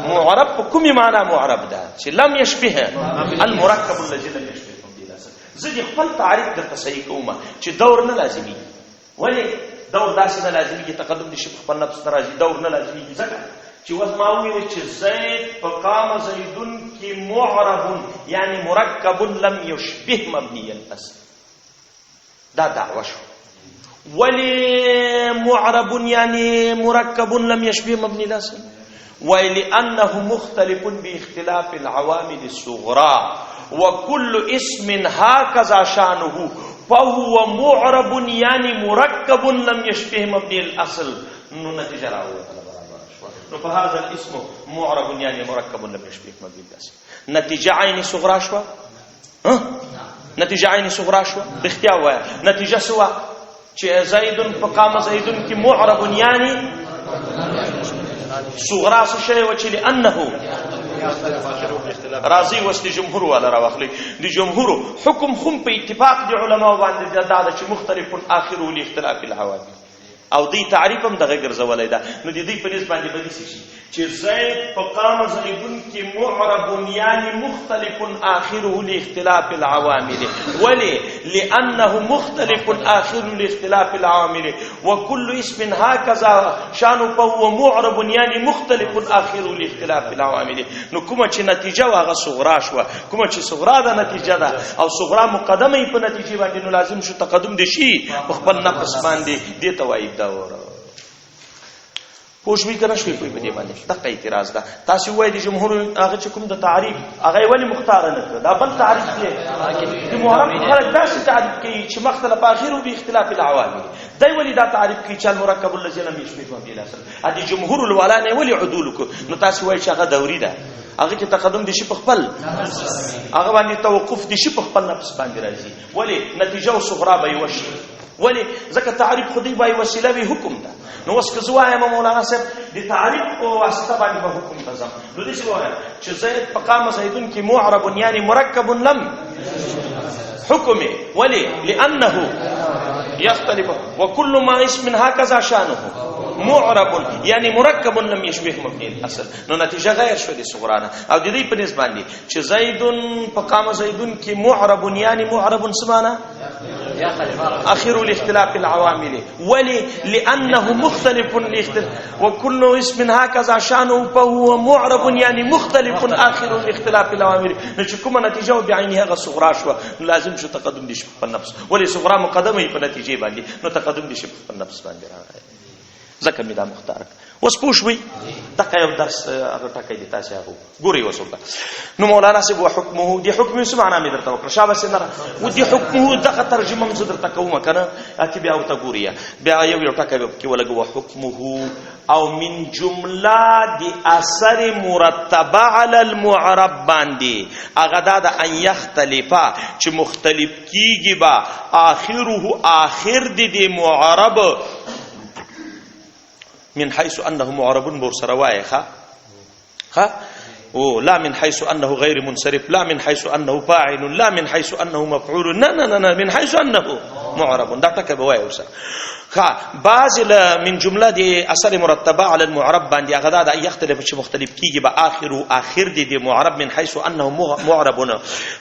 S1: معرب په کومه معنا معرب ده چې لم یشبه المرکب الذي لم یشبه زه دې خپل تعریف درته صحیح کوم چې دور نه لازمي ولی دور داسې نه لازمي چې تقدم دي شي خپل نفس راځي دور نه لازمي ځکه چې وس ما ویل چې زید په قام زیدون کې معرب یعنی مرکب لم یشبه مبنی الاصل دا دعوه شو ولی معرب یعنی مرکب لم یشبه مبنی الاصل ولانه مختلف باختلاف العوامل الصغرى وكل اسم هكذا شانه فهو معرب يعني مركب لم يشبه مبني الاصل نتيجه راوته فهذا الاسم معرب يعني مركب لم يشبه مبني الاصل نتيجه عين صغرى شو نتيجه عين صغرى شو باختيار وایا نتيجه سوا چې زید فقام زید کی معرب يعني صغرى څه شی و چې لانه راضي وست جمهور ولا راوخلي دي جمهور حكم خم په اتفاق دي علماء باندې دا چې مختلف اخره لاختلاف العوامل او دی تعریف هم دغه ګرځولای دا نو د دې په نسبت باندې بدی شي چې زید فقام زیدون کې معرب یعنی مختلف اخره لاختلاف العوامل ولی لانه مختلف اخره لاختلاف العوامل وكل اسم هكذا شانه فهو معرب یعنی مختلف اخره لاختلاف العوامل نو کومه چې نتیجه واغه صغرا شو کومه چې صغرا ده نتیجه ده او صغرا مقدمه په نتیجه باندې نو لازم شو تقدم دي شي خپل نفس باندې دي توایب پوښوي کنه شوي په دې باندې دغه اعتراض ده تاسو وایي د جمهور هغه چې کوم د تعریف هغه ولی مختار نه کړ دا بل تعریف دی د معرب خلک داسې تعریف کوي چې مختلف اخره به اختلاف العوامل دی ولی دا تعریف کوي چې المرکب الذي لم يشبه مبني الاصل ادي جمهور الولا نه ولی عدول کو نو تاسو وایي چې هغه دوري ده هغه کې تقدم دي شي په خپل هغه باندې توقف دي شي په خپل نفس باندې راځي ولی نتیجه او صغرا به وشي ولی ځکه تعریف خودی بای وسیله به حکم ده نو وس که زوایم مولانا صاحب د تعریف او واسطه باندې به حکم تزم نو دې څه وایي چې زید فقام زیدون کې معرب یعنی مرکب لم حکمه ولی لانه يختلف وكل ما اسم هكذا شانه معرب یعنی مرکب لم یشبه مبنی الاصل نو نتیجه غیر شو دي صغرانه او د دې په نسبت باندې چې زیدون فقام زیدون کې معرب یعنی معرب سمانه اخر الاختلاف العوامل ولي لانه مختلف وكل اسم هكذا شانه فهو معرب يعني مختلف اخر الاختلاف العوامل نشكم نتيجه بعينها صغرا شو لازم شو تقدم دي په نفس ولي صغرا مقدمه په نتیجه باندې نو تقدم دي په نفس باندې راغی ځکه مې دا مختار اوس پوښوي دغه یو درس هغه ټاکې دي تاسو هغه ګوري وسوله نو مولانا سي بو حکمه دي حکم څه معنا مې درته وکړه شابه سره و دي حکمه دغه ترجمه مې درته کومه کنه اته بیا او ته ګوریا بیا یو ټاکې کې ولګو حکمه او من جمله دي اثر مرتبه على المعرب باندې هغه دا ان يختلفا چې مختلف کیږي با اخره اخر دي معرب من حيث انه معرب برسروائخ لا من حيث انه غير منصرف لا من حيث انه فاعل لا من حيث انه مفعول لا من حيث انه معرب دا ټکه به وایو سره بعض من جمله دي اثر مرتبه على المعرب باندې هغه دا یختلف چې مختلف کیږي به اخر دي معرب من حيث انه معرب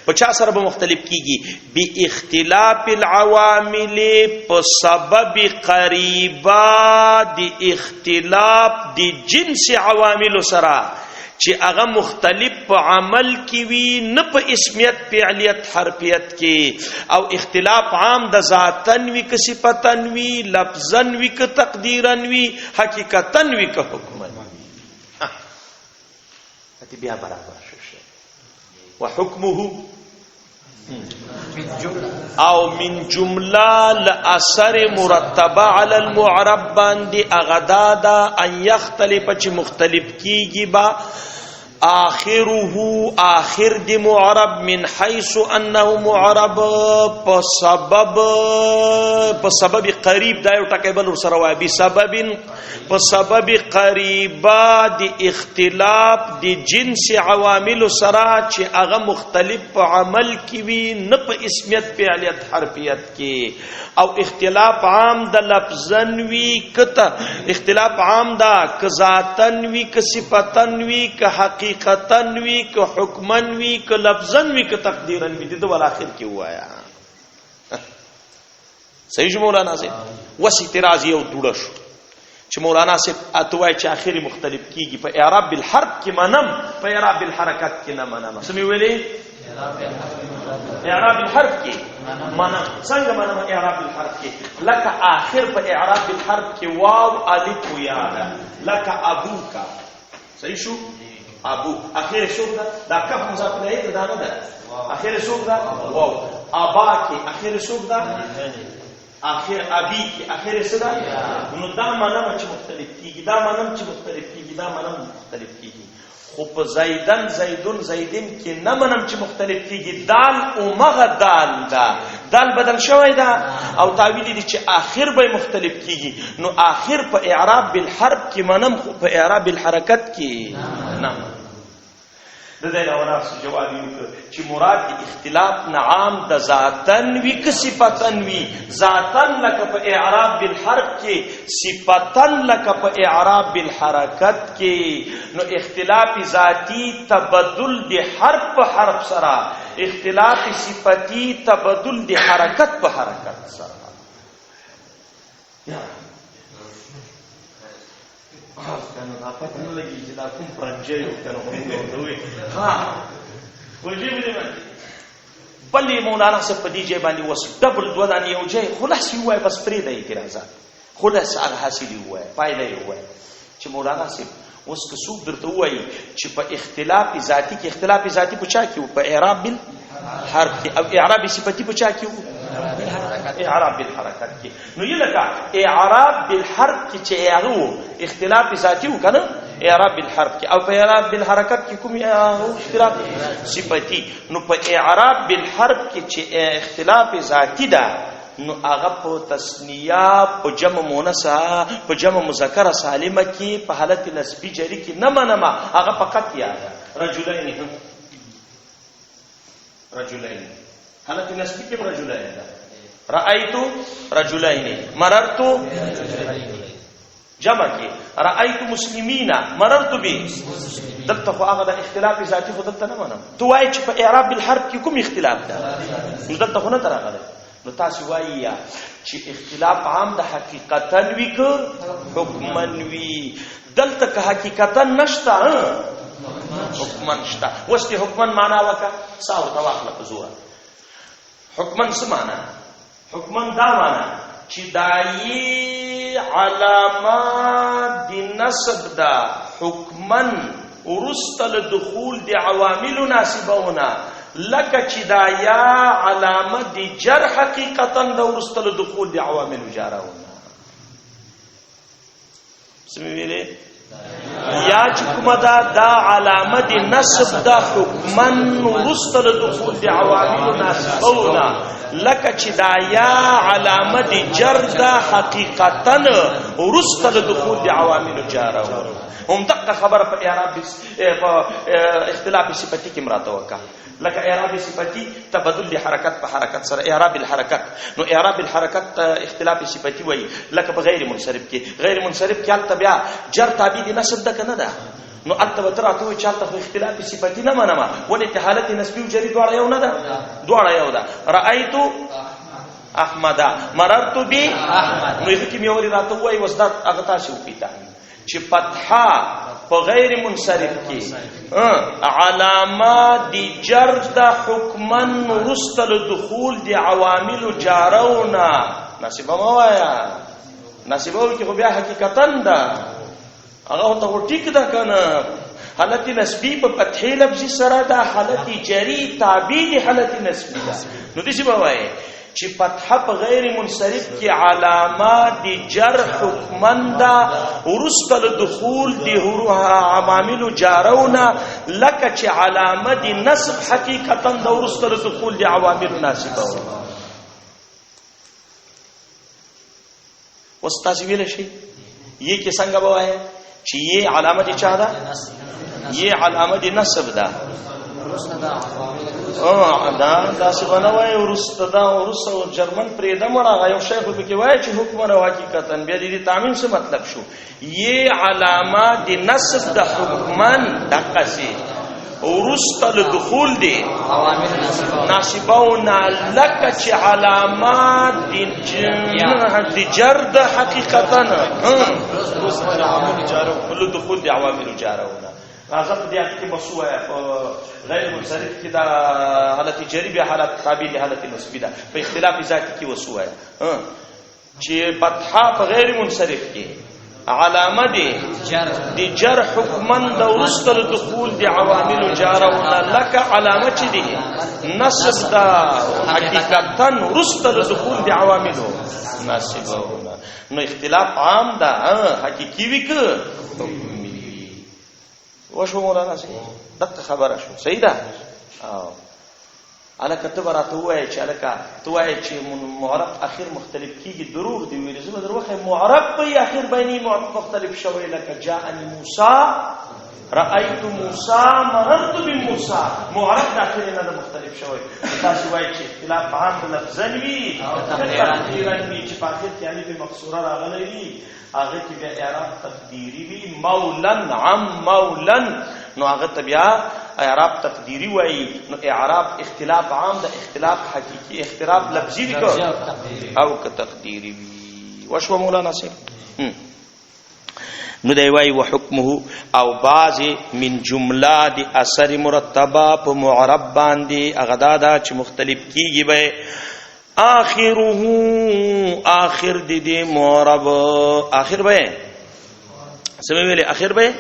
S1: په چا سره به مختلف کیږي به اختلاف العوامل په سبب قریبا دي اختلاف دي جنس عوامل سره چې هغه مختلف په عمل کې وي نه په اسمیت فعلیت حرفیت کې او اختلاف عام د ذاتن وی که صفتن وی لفظن وی که تقدیرن وی حقیقتن وی که حکمن ته بیا برابر شي وحکمه او من جمله الاثر مرتبه علی المعرب باندې اغدادا ان يختلف چې مختلف کیږي با آخره آخر دی معرب من حيث انه معرب په سبب قریب دا یو ټکی بل سره وای به سبب قریبا دی اختلاف دی جنس عوامل سره چې هغه مختلف په عمل کې وي نه په اسمیت فعلیت حرفیت کې او اختلاف عام د لفظن وی کته اختلاف عام دا ک ذاتن وی ک صفتن وی ک حقیقتن وی ک حکمن وی ک لفظن وی ک تقدیرن وی د ول اخر کې وایا صحیح مولانا سے وسی اعتراض یو جوړ شو چې مولانا سے اتوای چې اخر مختلف کیږي په اعراب بالحرف کې منم په اعراب بالحرکت کې نه منم سمې ویلې اعراب الحرف کې معنا څنګه معنا اعراب الحرف کې لك اخر په اعراب الحرف کې واو الف یا لك ابوک صحیح شو ابو اخر شو دا کف مضاف الیه دا نه ده اخر شو دا واو ابا کې اخر شو دا اخر ابي کې اخر صدا نو دا معنا چې مختلف کیږي دا معنا چې مختلف کیږي دا معنا مختلف کیږي خو په زیدن زیدون زیدین کې نه منم چې مختلف کیږي دال او مغه دال دا دال بدل شوی دا او تعویل دي چې اخر به مختلف کیږي نو اخر په اعراب بالحرف کې منم خو په اعراب بالحرکت کې نه د دې لپاره جواب یو چې مراد د اختلاف نعام د ذاتن وی ک صفتن وی ذاتن لک په اعراب بالحرف کې صفتن لک په اعراب بالحرکت کې نو اختلاف ذاتی تبدل د حرف په حرف سره اختلاف صفتی تبدل د حرکت په حرکت سره کنه دا پته نه لګي چې دا کوم پرنجي یو کنه وي ها ولې بلې مولانا سے پدی جې باندې وس ډبل دودان یو جې خلاص یو وای بس پرې د اعتراضات خلاص هغه حاصل یو وای پایله یو وای چې مولانا سے اوس که څوک درته وایي چې په اختلاف ذاتی کې اختلاف ذاتی په چا کې په اعراب بالحرف کې او اعراب صفتی په چا کې اعراب بالحرکت کې نو یلکه اعراب بالحرف کې چې هغه اختلاف ذاتی وکنه اعراب بالحرف کې او په اعراب بالحرکت کې کوم اختلاف صفتی نو په اعراب بالحرف کې چې اختلاف ذاتی ده نو هغه په تسنیه په جمع مؤنثه په جمع مذکر سالمه کې په حالت نسبی جری کې نه منما هغه فقط یا رجلین حالت نسبی کې رجلین رأیت رجلین مررت جمع کې رأیت مسلمین مررت به دلته خو هغه د اختلاف ذاتی خو دلته نه منم تو وایي چې په اعراب بالحرف کې کوم اختلاف ده نو دلته خو نه تراغله نو تاسو وایي چې اختلاف عام د حقیقتن وی که حکمن وی دلته که حقیقتن نشته حکمن شته وسته حکمن معنا وکا ساو تواخله په زور حکمن څه معنا حکمن دا معنا چې دای علامات د نسب دا حکمن ورستل دخول د عوامل ناسبونه لکه چې دا یا علامه دی جر حقیقتا دا ورستل دخول دی عوامل جاراونه سمې ویلې یا چې کومه دا علامه دی نسب دا حکمن ورستل دخول دی عوامل ناسبونه لکه چې دا یا علامه دی جر دا حقیقتا ورستل دخول دی عوامل جاراونه هم دقه خبره په اعراب په اختلاف صفتی کې مراته وکړه لکه اعراب صفتی تبدل دی حرکت په حرکت سره اعراب الحرکت نو اعراب الحرکت اختلاف صفتی وای لکه په غیر منصرف کې غیر منصرف کې البته بیا جر تابع دی نسب ده کنه ده نو البته تراته وي چالت خو اختلاف صفتی نه منما ولې حالت نسبی او جری دواړه یو نه ده دواړه یو ده رأیت احمد مررت به احمد نو یې کې میوري راته وای وسدا هغه تاسو پیتا چې فتحه په غیر منصرف کې علامات دی جر د حکمن رستل دخول دی عوامل جارونا نصیبه موایا نصیبه کې خو بیا حقیقتا ده هغه ته ټیک ده کنه حالت نسبی په فتحې لفظي سره دا حالت جری تابع دی حالت نسبی دا. نو دې څه وایي چې فتحه په غیر منصرف کې علامات دی جر حکمن دا ورسته دخول دی عوامل جارونه لکه چې علامه دی نصب حقیقتا دا ورسته دخول دی عوامل ناسبه واستاسو ویل شي یہ کې څنګه وایي چې یہ علامه دی چا ده یہ علامه دی نصب ده دا څه بنوي ورسته دا ورسته جرمن پرې دمړه یو شیخ په کې وایي چې حکم او حقیقتا بیا دې تعمیم څه مطلب شو یہ علامات دی نصب د حکمن دقسی ورسته دخول دی ناسبون لک چې علامات دی جرد حقیقتا ولو دخول دی عوامل جارونه غلط دی کې مسوه غیر منصرف کې دا حالت جری به حالت تابع له حالت نسبی ده په اختلاف ذاتی کې وسوه چې فتحه په غیر منصرف کې علامه دی جر حکمن د ورستل دخول دی عوامل جارونه لك علامه چې دی نصب دا حقیقتا ورستل دخول دی عوامل ناسبونه نو اختلاف عام ده حقيقي وک وشو مولانا سي دغه خبره شو صحیح ده انا كتب راته وای چې الکا توای چې معرب اخر مختلف کیږي دروغ دی ویل زما دروغه معرب په اخر بیني مختلف شوی لکه جاءني موسی رايت موسی مررت بموسی معرب داخل نه مختلف شوی تاسو وای چې اختلاف عام لفظن وی تقدیرا وی چې په اخر کې الف مکسوره راغلی وی هغه کې بیا اعراب تقدیری وی مولن عم مولن نو هغه بیا اعراب تقدیری وای نو اعراب اختلاف عام ده اختلاف حقيقي اختلاف لفظي وی او که تقدیری وی وشو مولانا سي نو دی وای وحکمه او بعض من جمله دی اثر مرتبه په معرب باندې اغدادا چې مختلف کیږي به آخر دی معرب آخر به سمې ویلې آخر به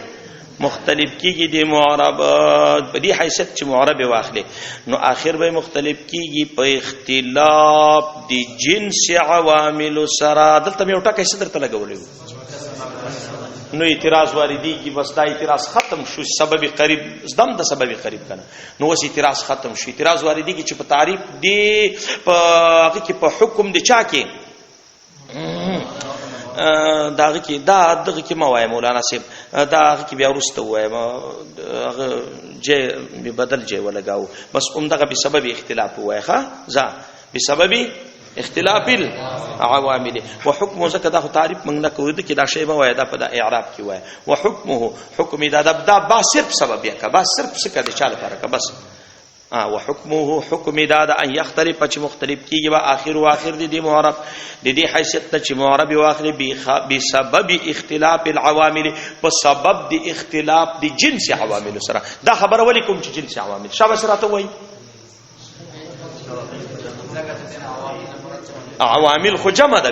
S1: مختلف کیږي دی معرب په دې حیثیت چې معرب واخلې نو آخر به مختلف کیږي په اختلاف دی جنس عوامل سره دلته یو ټکی څه درته لګولې نو اعتراض واردی کی بس دا اعتراض ختم شو سبب قریب زدم د سبب قریب کنه نو وس اعتراض ختم شو اعتراض واردی کی چې په تعریف دی په هغه کې په حکم دی چا کې داغه کې دغه کې موای مولانا صاحب داغه کې بیا ورسته وای هغه جې بدل جې ولګاو بس دغه به سبب اختلاف وای ښا ځا به سبب اختلاف العوامل وحكم زکه دا تعریف موږ نه کوو د کې دا شی به وای دا په د اعراب کې وای وحكمه حکم دا با صرف سبب یا با صرف څه کړي چاله فرق بس وحكمه حکم دا ان يختلف چې مختلف کیږي وا اخر او اخر دي معرب د دې حیثیت ته چې معرب واخلي بسبب اختلاف العوامل په سبب د اختلاف د جنس عوامل سره دا خبره ولیکم چې جنس عوامل شابه سره ته وای عوامل خو جمع ده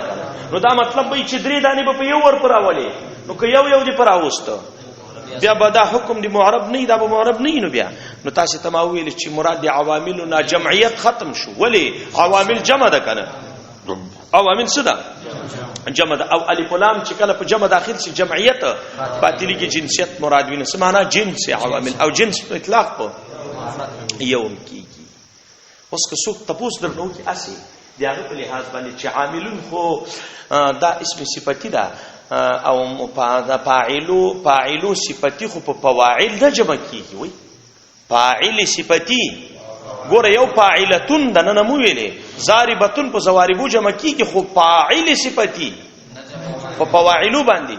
S1: نو دا مطلب به چې درې دانې به په یو ور پر اولي نو که یو دی پر اوسته بیا به دا حکم دی معرب نه دا به معرب نه نو بیا نو تاسو ته ما ویل چې مراد دی عوامل نه جمعیت ختم شو ولی عوامل جمع ده کنه عوامل څه ده جمع ده او الف لام چې کله په جمع داخل شي جمعیت باطلی کې جنسیت مراد ویني څه معنا جنس عوامل او جنس په اطلاق په یوم کیږي اوس که څوک تاسو درنو کې اسی دیغه په لحاظ باندې چې عاملون خو دا اسم صفتی ده او فاعلو صفتی خو په فواعل د جمع کیږي وای فاعل صفتی ګوره یو فاعلتون د نن مو ویلې ضاربتون په زواربو جمع کیږي خو فاعل صفتی په فواعلو باندې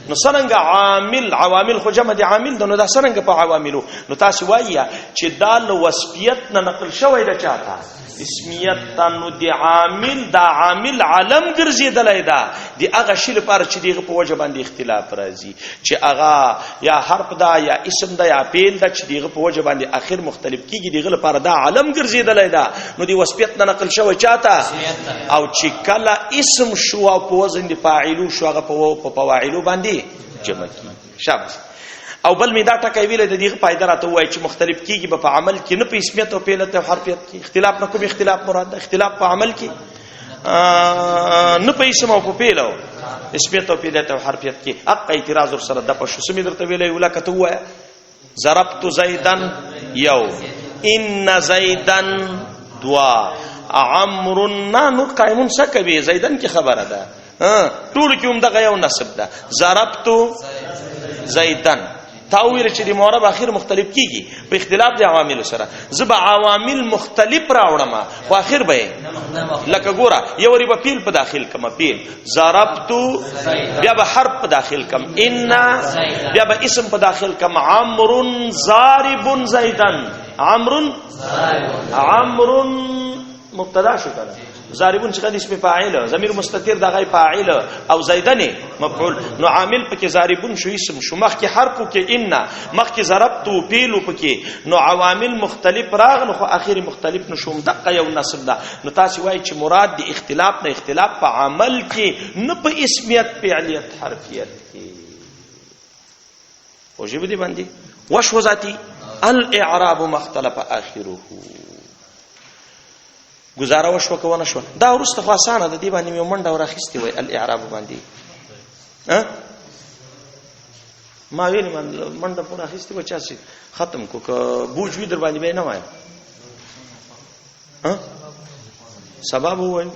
S1: نو څنګه عوامل خو جمع دي عامل د نو دا څنګه په عواملو نو تاسو وایي چې دال وصفیت نه نقل شوی د چاته اسمیت تنو دی عامل دا عامل علم ګرځیدلای دا دی هغه شی لپاره چې دیغه په وجه باندې اختلاف راځي چې هغه یا حرف دا یا اسم دا یا فعل دا چې دیغه په وجه باندې اخر مختلف کیږي دیغه لپاره دا علم ګرځیدلای دا نو دی وصفیت نه نقل شوی چاته او چې کله اسم شو او په وزن دی فاعلو شو هغه په فواعلو باندې جمع کیږي شابه او بل می دا ټکی ویل د دې فائدہ راته وای چې مختلف کیږي په عمل کې نه په اسمیت او په علت او حرفیت کې اختلاف نه کوم اختلاف مراد ده اختلاف په عمل کې نه په اسم او په پیلو اسمیت او په علت او حرفیت کې حق اعتراض ور سره د پښو سمې درته ویلې ولا کته وای ضربت زیدن یو ان زیدن دوا عمرو نو قائمون سکبي زیدن کی خبره ده ټول کې هم دغه یو نسب ده ضربت زیدن تاویل چې د معرب اخر مختلف کیږي په اختلاف د عوامل سره زب عوامل مختلف راوړم خو اخر به لکه ګوره یو ری په پیل په داخل کما پیل ضربت بیا به حرف په داخل کم ان بیا به اسم په داخل کم عمرو ضارب زیدن عمرو مبتدا شو کنه ضاربون چې اسم فاعل ضمیر مستتر دغه فاعل او زیدن مفعول نو عامل پکې ضاربون شو اسم شو مخ کې حرف کې ان مخ کې ضربت پیل پکې نو عوامل مختلف راغلو خو اخر مختلف نشوم دقه یو نسب ده نو تاسو وایي چې مراد دی اختلاف نه اختلاف په عمل کې نه په اسمیت فعلیت حرفیت کې او جيب دي باندې وشو ذاتي الاعراب مختلف اخره گزاره وشو کوونه شو دا ورسته خو اسانه ده دی باندې مې منډه ورخستی وای الاعراب باندې ما ویل منډه پوره اخستی و چاسي ختم کو ک بوج وی در باندې به نه وای سبب وای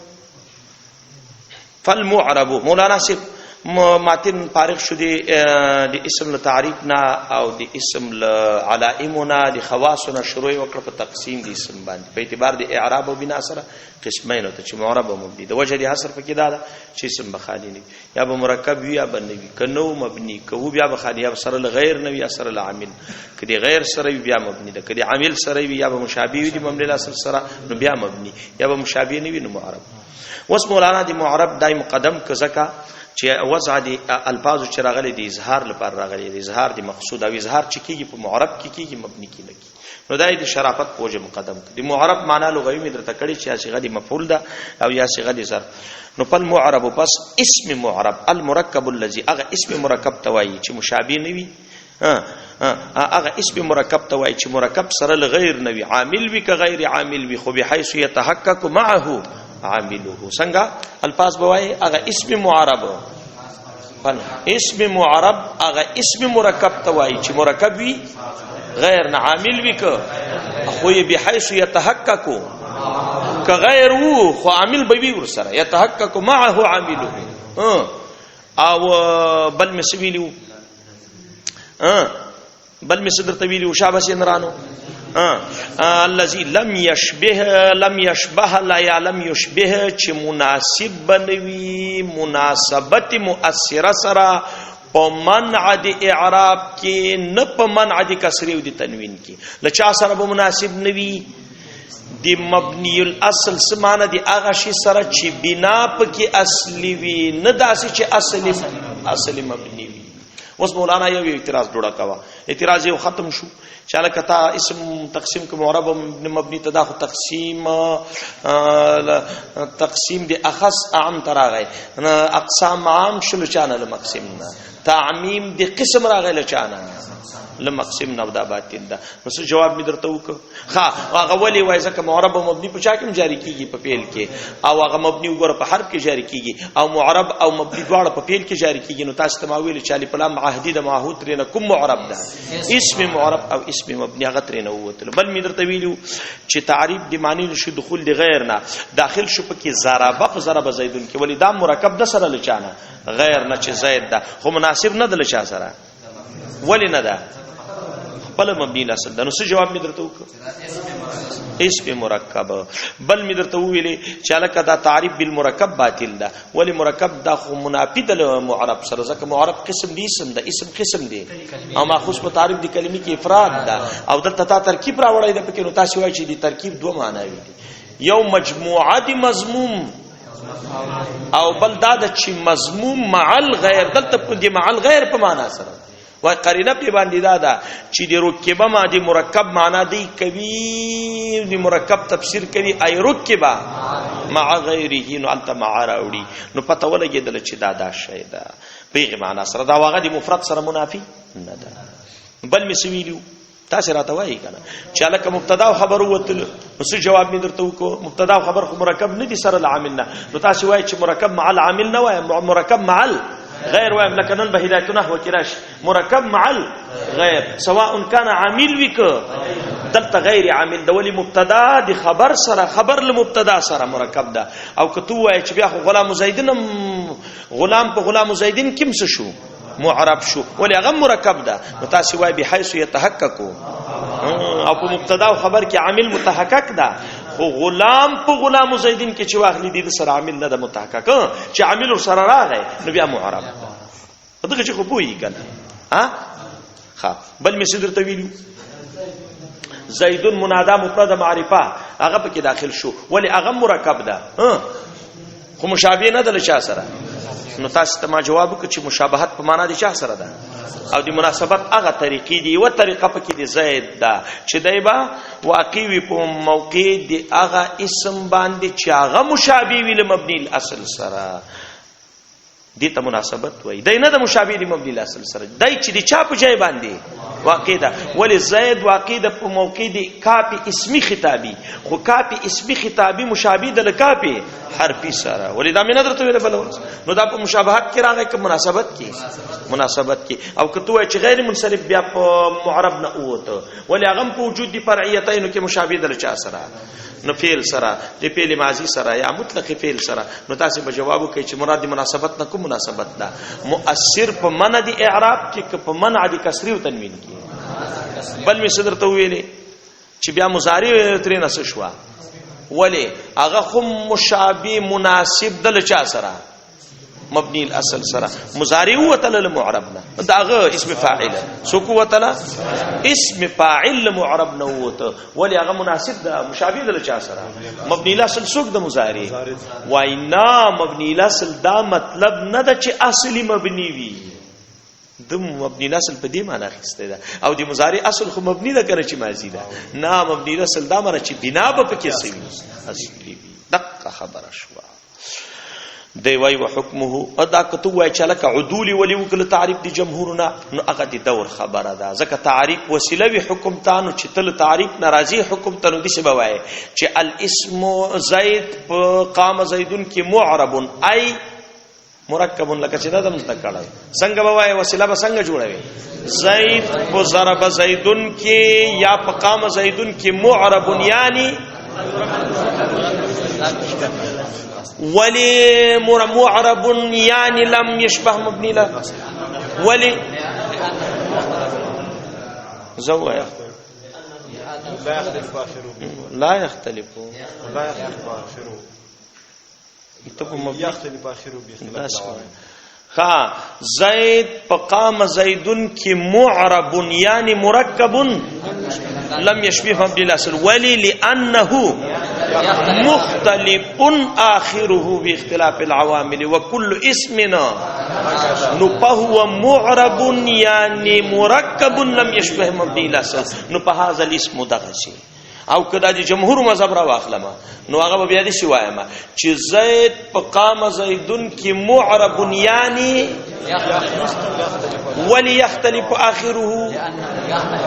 S1: فالمعرب مولانا سیف ماتن فارغ شو دي د اسم له تعریفنا او د اسم له علائمنا د خواصنا شروع وکړه په تقسیم د اسم باندې په اعتبار د اعراب او بنا سره قسمین ته چې معرب او مبني د وجه د حصر پکې دا چې اسم بخالی نه یا به مرکب وي یا بنوي کنو مبني کوو بیا بخالی یا سره غیر نوي یا سره العامل کدي غیر سره بیا مبني ده کدي عامل سره یا به مشابه وي د مبني الاصل سره نو بیا مبني یا به مشابه نه وي نو معرب وس مولانا د معرب دای مقدم کزکا چې وضع دي الفاظ چې راغلي دي اظهار لپاره راغلي دي اظهار دي مقصود او اظهار چې کیږي په معرب کې کیږي مبني کې نه کیږي نو دای د شرافت پوجا مقدم دي معرب معنا لغوي مې درته کړي چې صيغه دي مفعول ده او یا صيغه دي ظرف نو په معرب پس اسم معرب المرکب الذي اغه اسم مرکب توایي چې مشابه نه وي اغه اسم مرکب توایي چې مرکب سره غیر نه وي عامل وي که غیر عامل وي خو به حيث يتحقق معه عامله څنګه الفاظ بوای اغه اسم معرب فن اسم معرب اغه اسم مرکب توای چې مرکب وی غیر نه عامل وی که خو به حيث يتحقق که غیر وو خو عامل به وی ور سره يتحقق معه عامله او بل مسویلو بل مصدر طويل وشابه نرانو الذي لم يشبه لا يعلم يشبه چې مناسب بنوي مناسبت مؤثره سره په منع د اعراب کې نه په منع د کسری او د تنوین کې لچا سره به مناسب نوي د مبني الاصل سمانه د اغه شی سره چې بنا پکې اصلي وي نه داسې چې اصلي مبني وي اوس مولانا یو اعتراض جوړا کوا اعتراض یو ختم شو چاله کتا اسم تقسیم کو معرب مبني تداخل تقسیم دی اخص عام تراغی اقسام عام شلو چانه لمقسم تعمیم دی قسم راغی لچانه لمقسم نو دا باطل ده نو څه جواب می درته وک ها هغه ولی وای ځکه معرب مبني په چا کې جاری کیږي په پیل کې او هغه مبني وګوره په حرف کې جاری کیږي او معرب او مبني دواړه په پیل کې جاری کیږي نو تاسو تماویل چالي په لام عهدی د معهود ترنه کوم معرب ده اسم معرب او اسم مبني هغه ترنه وته بل می درته ویلو چې تعریف دی معنی شو دخول دی غیر نه داخل شو په کې ضرب زیدون کې ولی دا مرکب د سره لچانه غیر نه چې زید ده خو مناسب نه د لچا سره ولی نه ده بل مبني الاصل نو څه جواب می درته وک اسم مرکب بل می درته ویلې چې الکه دا تعریف بالمرکب باطل ده ولی مرکب دا خو منافی د معرب سره ځکه معرب قسم دی اسم ده اسم قسم دی او ماخوذ په تعریف د کلمې کې افراد ده او دلته تا ترکیب راوړی ده پکې نو تاسو وایي چې دی ترکیب دوه معنی دي یو مجموعه دی مضموم او بل دا چې مضموم مع الغیر دلته په دې مع الغیر په معنا سره وای قرینه په باندې دا چې د رکبه ما د مرکب معنا دی کوي د مرکب تفسیر کوي ای رکبه مع غیره نو انت مع راوړي نو پته ولګیدل چې دا شی ده په معنا سره دا واغه د مفرد سره منافی نه ده بل می سویلو تاسو راته وایي کنه چې الکه مبتدا او خبر وتل نو څه جواب می درته وکړو مبتدا او خبر خو مرکب نه دي سره العامل نه نو تاسو وایي چې مرکب مع العامل نه وایي مرکب مع غیر وایم لکه نن به هدایت نحو کې راشي مرکب مع غیر سواء كان عامل وک دلته غیر عامل د ولی مبتدا د خبر سره خبر له مبتدا سره مرکب ده او کته وایي چې بیا غلام زیدن غلام په غلام زیدن کوم څه شو معرب شو ولی هغه مرکب ده نو تاسو وایي بحيث يتحقق او په مبتدا او خبر کې عامل متحقق ده خو غلام په غلام زیدین کې چې واخلي دي سره عامل نه ده متحقق چې عامل سره راغی نو بیا معرب ده دغه چې خو پوي کنه ها بل می صدر طویل زید منادا مفرد معرفه هغه په کې داخل شو ولی هغه مرکب ده خو مشابه نه ده چا سره نو تاسو ته ما جواب وکړ چې مشابهت په معنا دي چا سره ده او د مناسبت هغه طریقې دي او طریقه پکې دي زید ده چې دایبا واقع وي په موقع دی هغه اسم باندې چې هغه مشابه وي له مبني الاصل سره دي ته مناسبت وای دای نه د مشابه دی مبني الاصل سره دای چې دی چا په ځای باندې واقع ده ولی زید واقع ده په موقع دی کاپی اسمی خطابی خو کاپی اسمی خطابی مشابه ده لکاپی حرفی سره ولی دا مې نظر ته ویل بل نو دا په مشابهت کې راغی که مناسبت کې او کته وای چې غیر منصرف بیا په معرب نه اوته ولی هغه په وجود دی فرعیتین کې مشابه ده لچا سره نو فعل سره د فعل ماضی سره یا مطلق فعل سره نو تاسو به جواب وکړئ چې مراد مناسبت نه کوم مناسبت ده مؤثر په منع دی اعراب کې په منع دی کسری او تنوین کې بل می صدر ته ویلې چې بیا مضارع ترې نس شو ولی هغه خو مشابه مناسب د لچا سره مبني الاصل سره مضارع وتل المعرب نه داغه اسم فاعل سو قوتل اسم فاعل معرب نه وته ولی هغه مناسب ده مشابه د لچا سره مبني الاصل سوق د مضارع واینا مبني الاصل دا مطلب نه ده چې اصلي مبني وي د مبني الاصل په دې معنی اخیسته ده او د مضارع اصل خو مبني ده کنه چې ماضي ده نه مبني الاصل دا معنی چې بنا به پکې سوي اصلي وي دقه خبره شو دی وای وحکمه ادا کتو وای چلک عدول ولی وکل تعریف دی جمهورنا نو هغه دی دور خبره ده ځکه تعریف وسیله وی حکم تانو چې تل تعریف ناراضی حکم تنو دي سبا وای چې الاسم زید قام زیدن کی معرب ای مرکب لکه چې دا دم تکړه څنګه وای وسیله به څنګه جوړوي زید په ضرب زیدن کی یا قام زیدن کی معرب یعنی ولی معرب یعنی لم يشبه مبني له ولی زوایا لا يختلف آخره
S2: يختلف آخره باختلاف
S1: ها زید قام زیدن کی معرب یعنی مرکب لم يشبه مبني الاصل ولی لانه مختلف آخره باختلاف العوامل وكل اسمنا فهو معرب يعني مركب لم يشبه مبني الاصل هذا الاسم دغشي او کدا د جمهور مذهب را واخلمه نو هغه بیا دي شی وایم چې زید قام زیدن کی معرب یعنی ولی یختلف آخره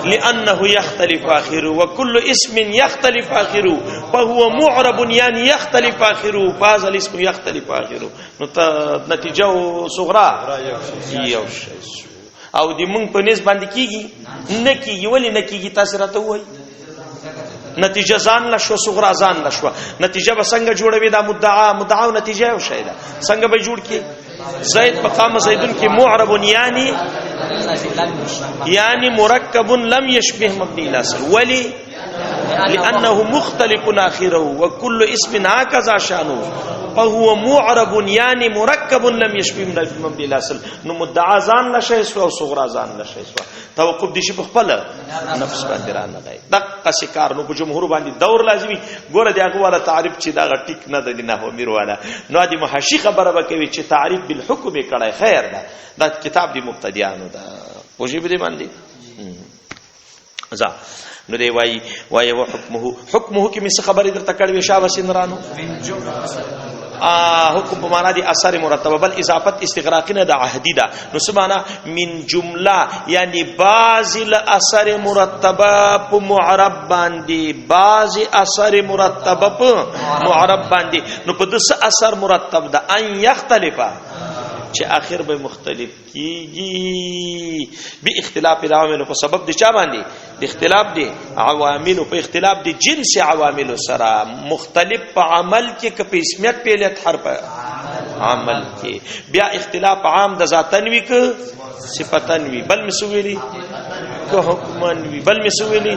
S1: لانه یختلف آخره وكل اسم یختلف آخره فهو معرب یعنی یختلف آخره فهذا الاسم یختلف آخره نو نتیجه صغرا یو شی او د مونږ په نسبت باندې کیږي نه کیږي ولی نه کیږي تاسو راته وایي نتیجه ځان له شو صغرا ځان له شو نتیجه به څنګه جوړوي دا مدعا او نتیجه او شی ده څنګه به جوړ کی زید مقام زیدن کی معرب یعنی مرکب لم يشبه مبني الاصل ولی لانه مختلف اخره وكل اسم هكذا شانه فهو معرب يعني مركب لم يشبه مبني الاصل نو مدعا ځان له شی او صغرا ځان له شی توقف دي شي په خپل نفس باندې را نه دی دغه شکار نو په جمهور باندې دور لازمي ګوره دی هغه والا تعریف چې دا ټیک نه دی نه هو میر والا نو دی محشی خبره وکوي چې تعریف بالحکم کړه خیر ده دا کتاب دی مبتدیانو دا وجب دی باندې ځا نو دی وای او حکمه کې مې خبرې درته کړې شابه سینرانو حکم په معنا دی اثر مرتبه، بل اضافت استغراقی نه د عهدی ده. نو سمانا من جمله یعنی بعض الاثر مرتبه په معرب باندې، بعض اثر مرتبه په معرب باندې. نو په دس اثر مرتب ده ان یختلفه چې اخر به مختلف کیږي به اختلاف العوامل په سبب د چا باندې د اختلاف دي عوامل په اختلاف د جنس عوامل سره مختلف په عمل کې ک په اسمیت په لټ حرف عمل کې بیا اختلاف عام د ذاتن وی ک صفتن وی بل مسویلی که حکمن وی بل مسویلی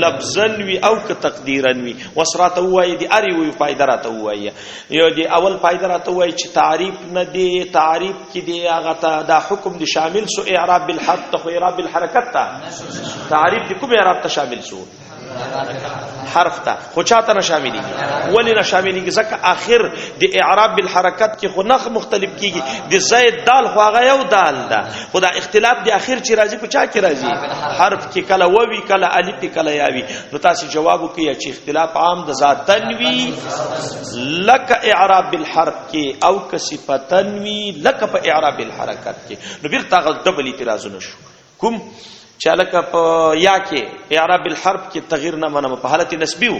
S1: لفظن وی او که تقدیرن وی وسرات وای دی اری وی فائدہ راته وای یو دی اول فائدہ راته وای چې تعریف نه دی، تعریف کې دی هغه دا حکم دی شامل سو اعراب بالحرف ته اعراب بالحرکت ته تعریف دی کوم اعراب ته شامل سو حرف ته خو چاته نه شاملي ولی نه شاملي ځکه اخر د اعراب بالحرکت کې خو نخ مختلف کیږي د زید دال خو هغه یو دال ده، خدا اختلاف د اخر چې راځي په چا کې راځي حرف کې کله ووي کله الف کله یاوي. نو تاسو جواب وکړئ چې اختلاف عام د ذات تنوی لک اعراب بالحرف کې او ک صفتن وی لک په اعراب بالحرکت کې. نو بیرته غل ډبل اعتراض نشو کوم چالک په یا کې اعراب بالحرف کې تغییر نه منم په حالت نسبی وو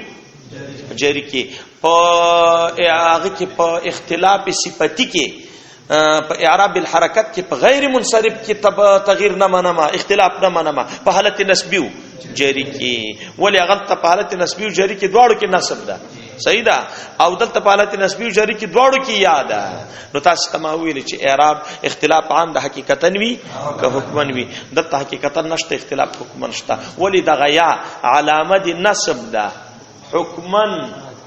S1: جاری کې په هغه کې په اختلاف صفتی کې په اعراب بالحرکت کې په غیر منصرف کې تغییر نه منم اختلاف نه منم په حالت نسبی وو جاری کې ولی غلط په حالت نسبی وو جاری کې دواړو کې نسب ده صحیح ده او دلته په حالت نسبی جاری کې دواړو کې یاد ده. نو تاسو تماویل چې اعراب اختلاف عام د حقیقتن وی که حکمن وی دلته حقیقتن نشته اختلاف حکمن شته ولی د غیا علامه د نسب ده حکمن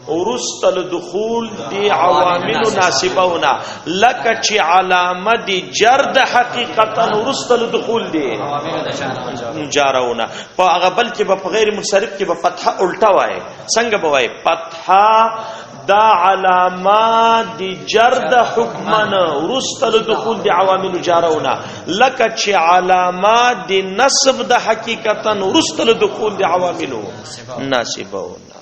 S1: ورستل دخول دی عوامل ناسبونا لکه چې علامه دی جرد حقیقتا ورستل دخول دی جارونا په هغه بل کې په غیر منصرف کې په فتحه الټا وای څنګه بوای فتحه دا علامه دی جرد حکمن ورستل دخول دی عوامل جارونا لکه چې علامه دی نسب د حقیقتا ورستل دخول دی عوامل ناسبونا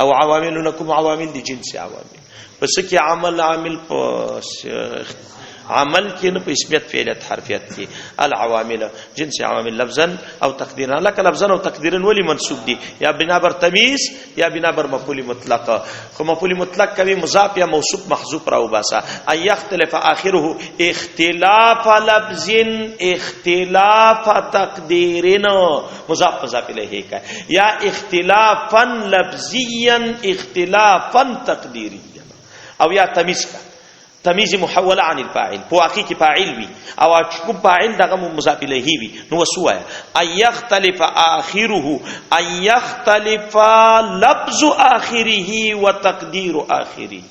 S1: او عوامل نکم عوامل دی جنس عوامل پس کی عمل عامل عمل کې نه په اسمیت فعلیت حرفیت کې العوامل جنس عوامل لفظا او تقدیرا لك لفظا او تقدیرا ولی منصوب دي یا بنا بر تمیز یا بنا بر مفعول مطلق. خو مفعول مطلق کوي مضاف یا موصوف محذوف راو باسا ان يختلف اخره اختلاف لفظ اختلاف تقدیر مضاف مضاف الیه کا یا اختلافا لفظیا اختلافا تقدیریا او یا تمیز کا تمیز محوله عن الفاعل په واقع کې فاعل وي او کوم فاعل دغه مضاف الیه وي نو وسوه ان يختلف اخره ان يختلف لفظ اخره وتقدير اخره.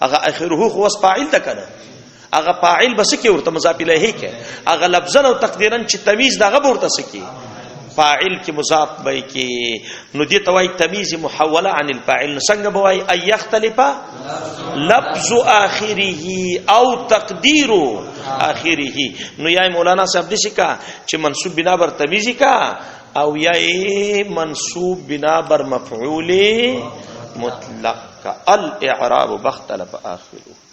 S1: هغه اخره خو وس فاعل ده کنه هغه فاعل بس کې ورته مضاف الیه کې هغه لفظا او تقدیرا چې تمیز دغه ورته سکی فاعل کی مضاف بای کی نو دی توای تمیز محوله عن الفاعل څنګه بوای ان يختلف لفظ اخره او تقدير اخره. نو یا مولانا صاحب دې شکا چې منصوب بنا بر تمیزی کا او یا منصوب بنا بر مفعول مطلق کا الاعراب بختلف اخره.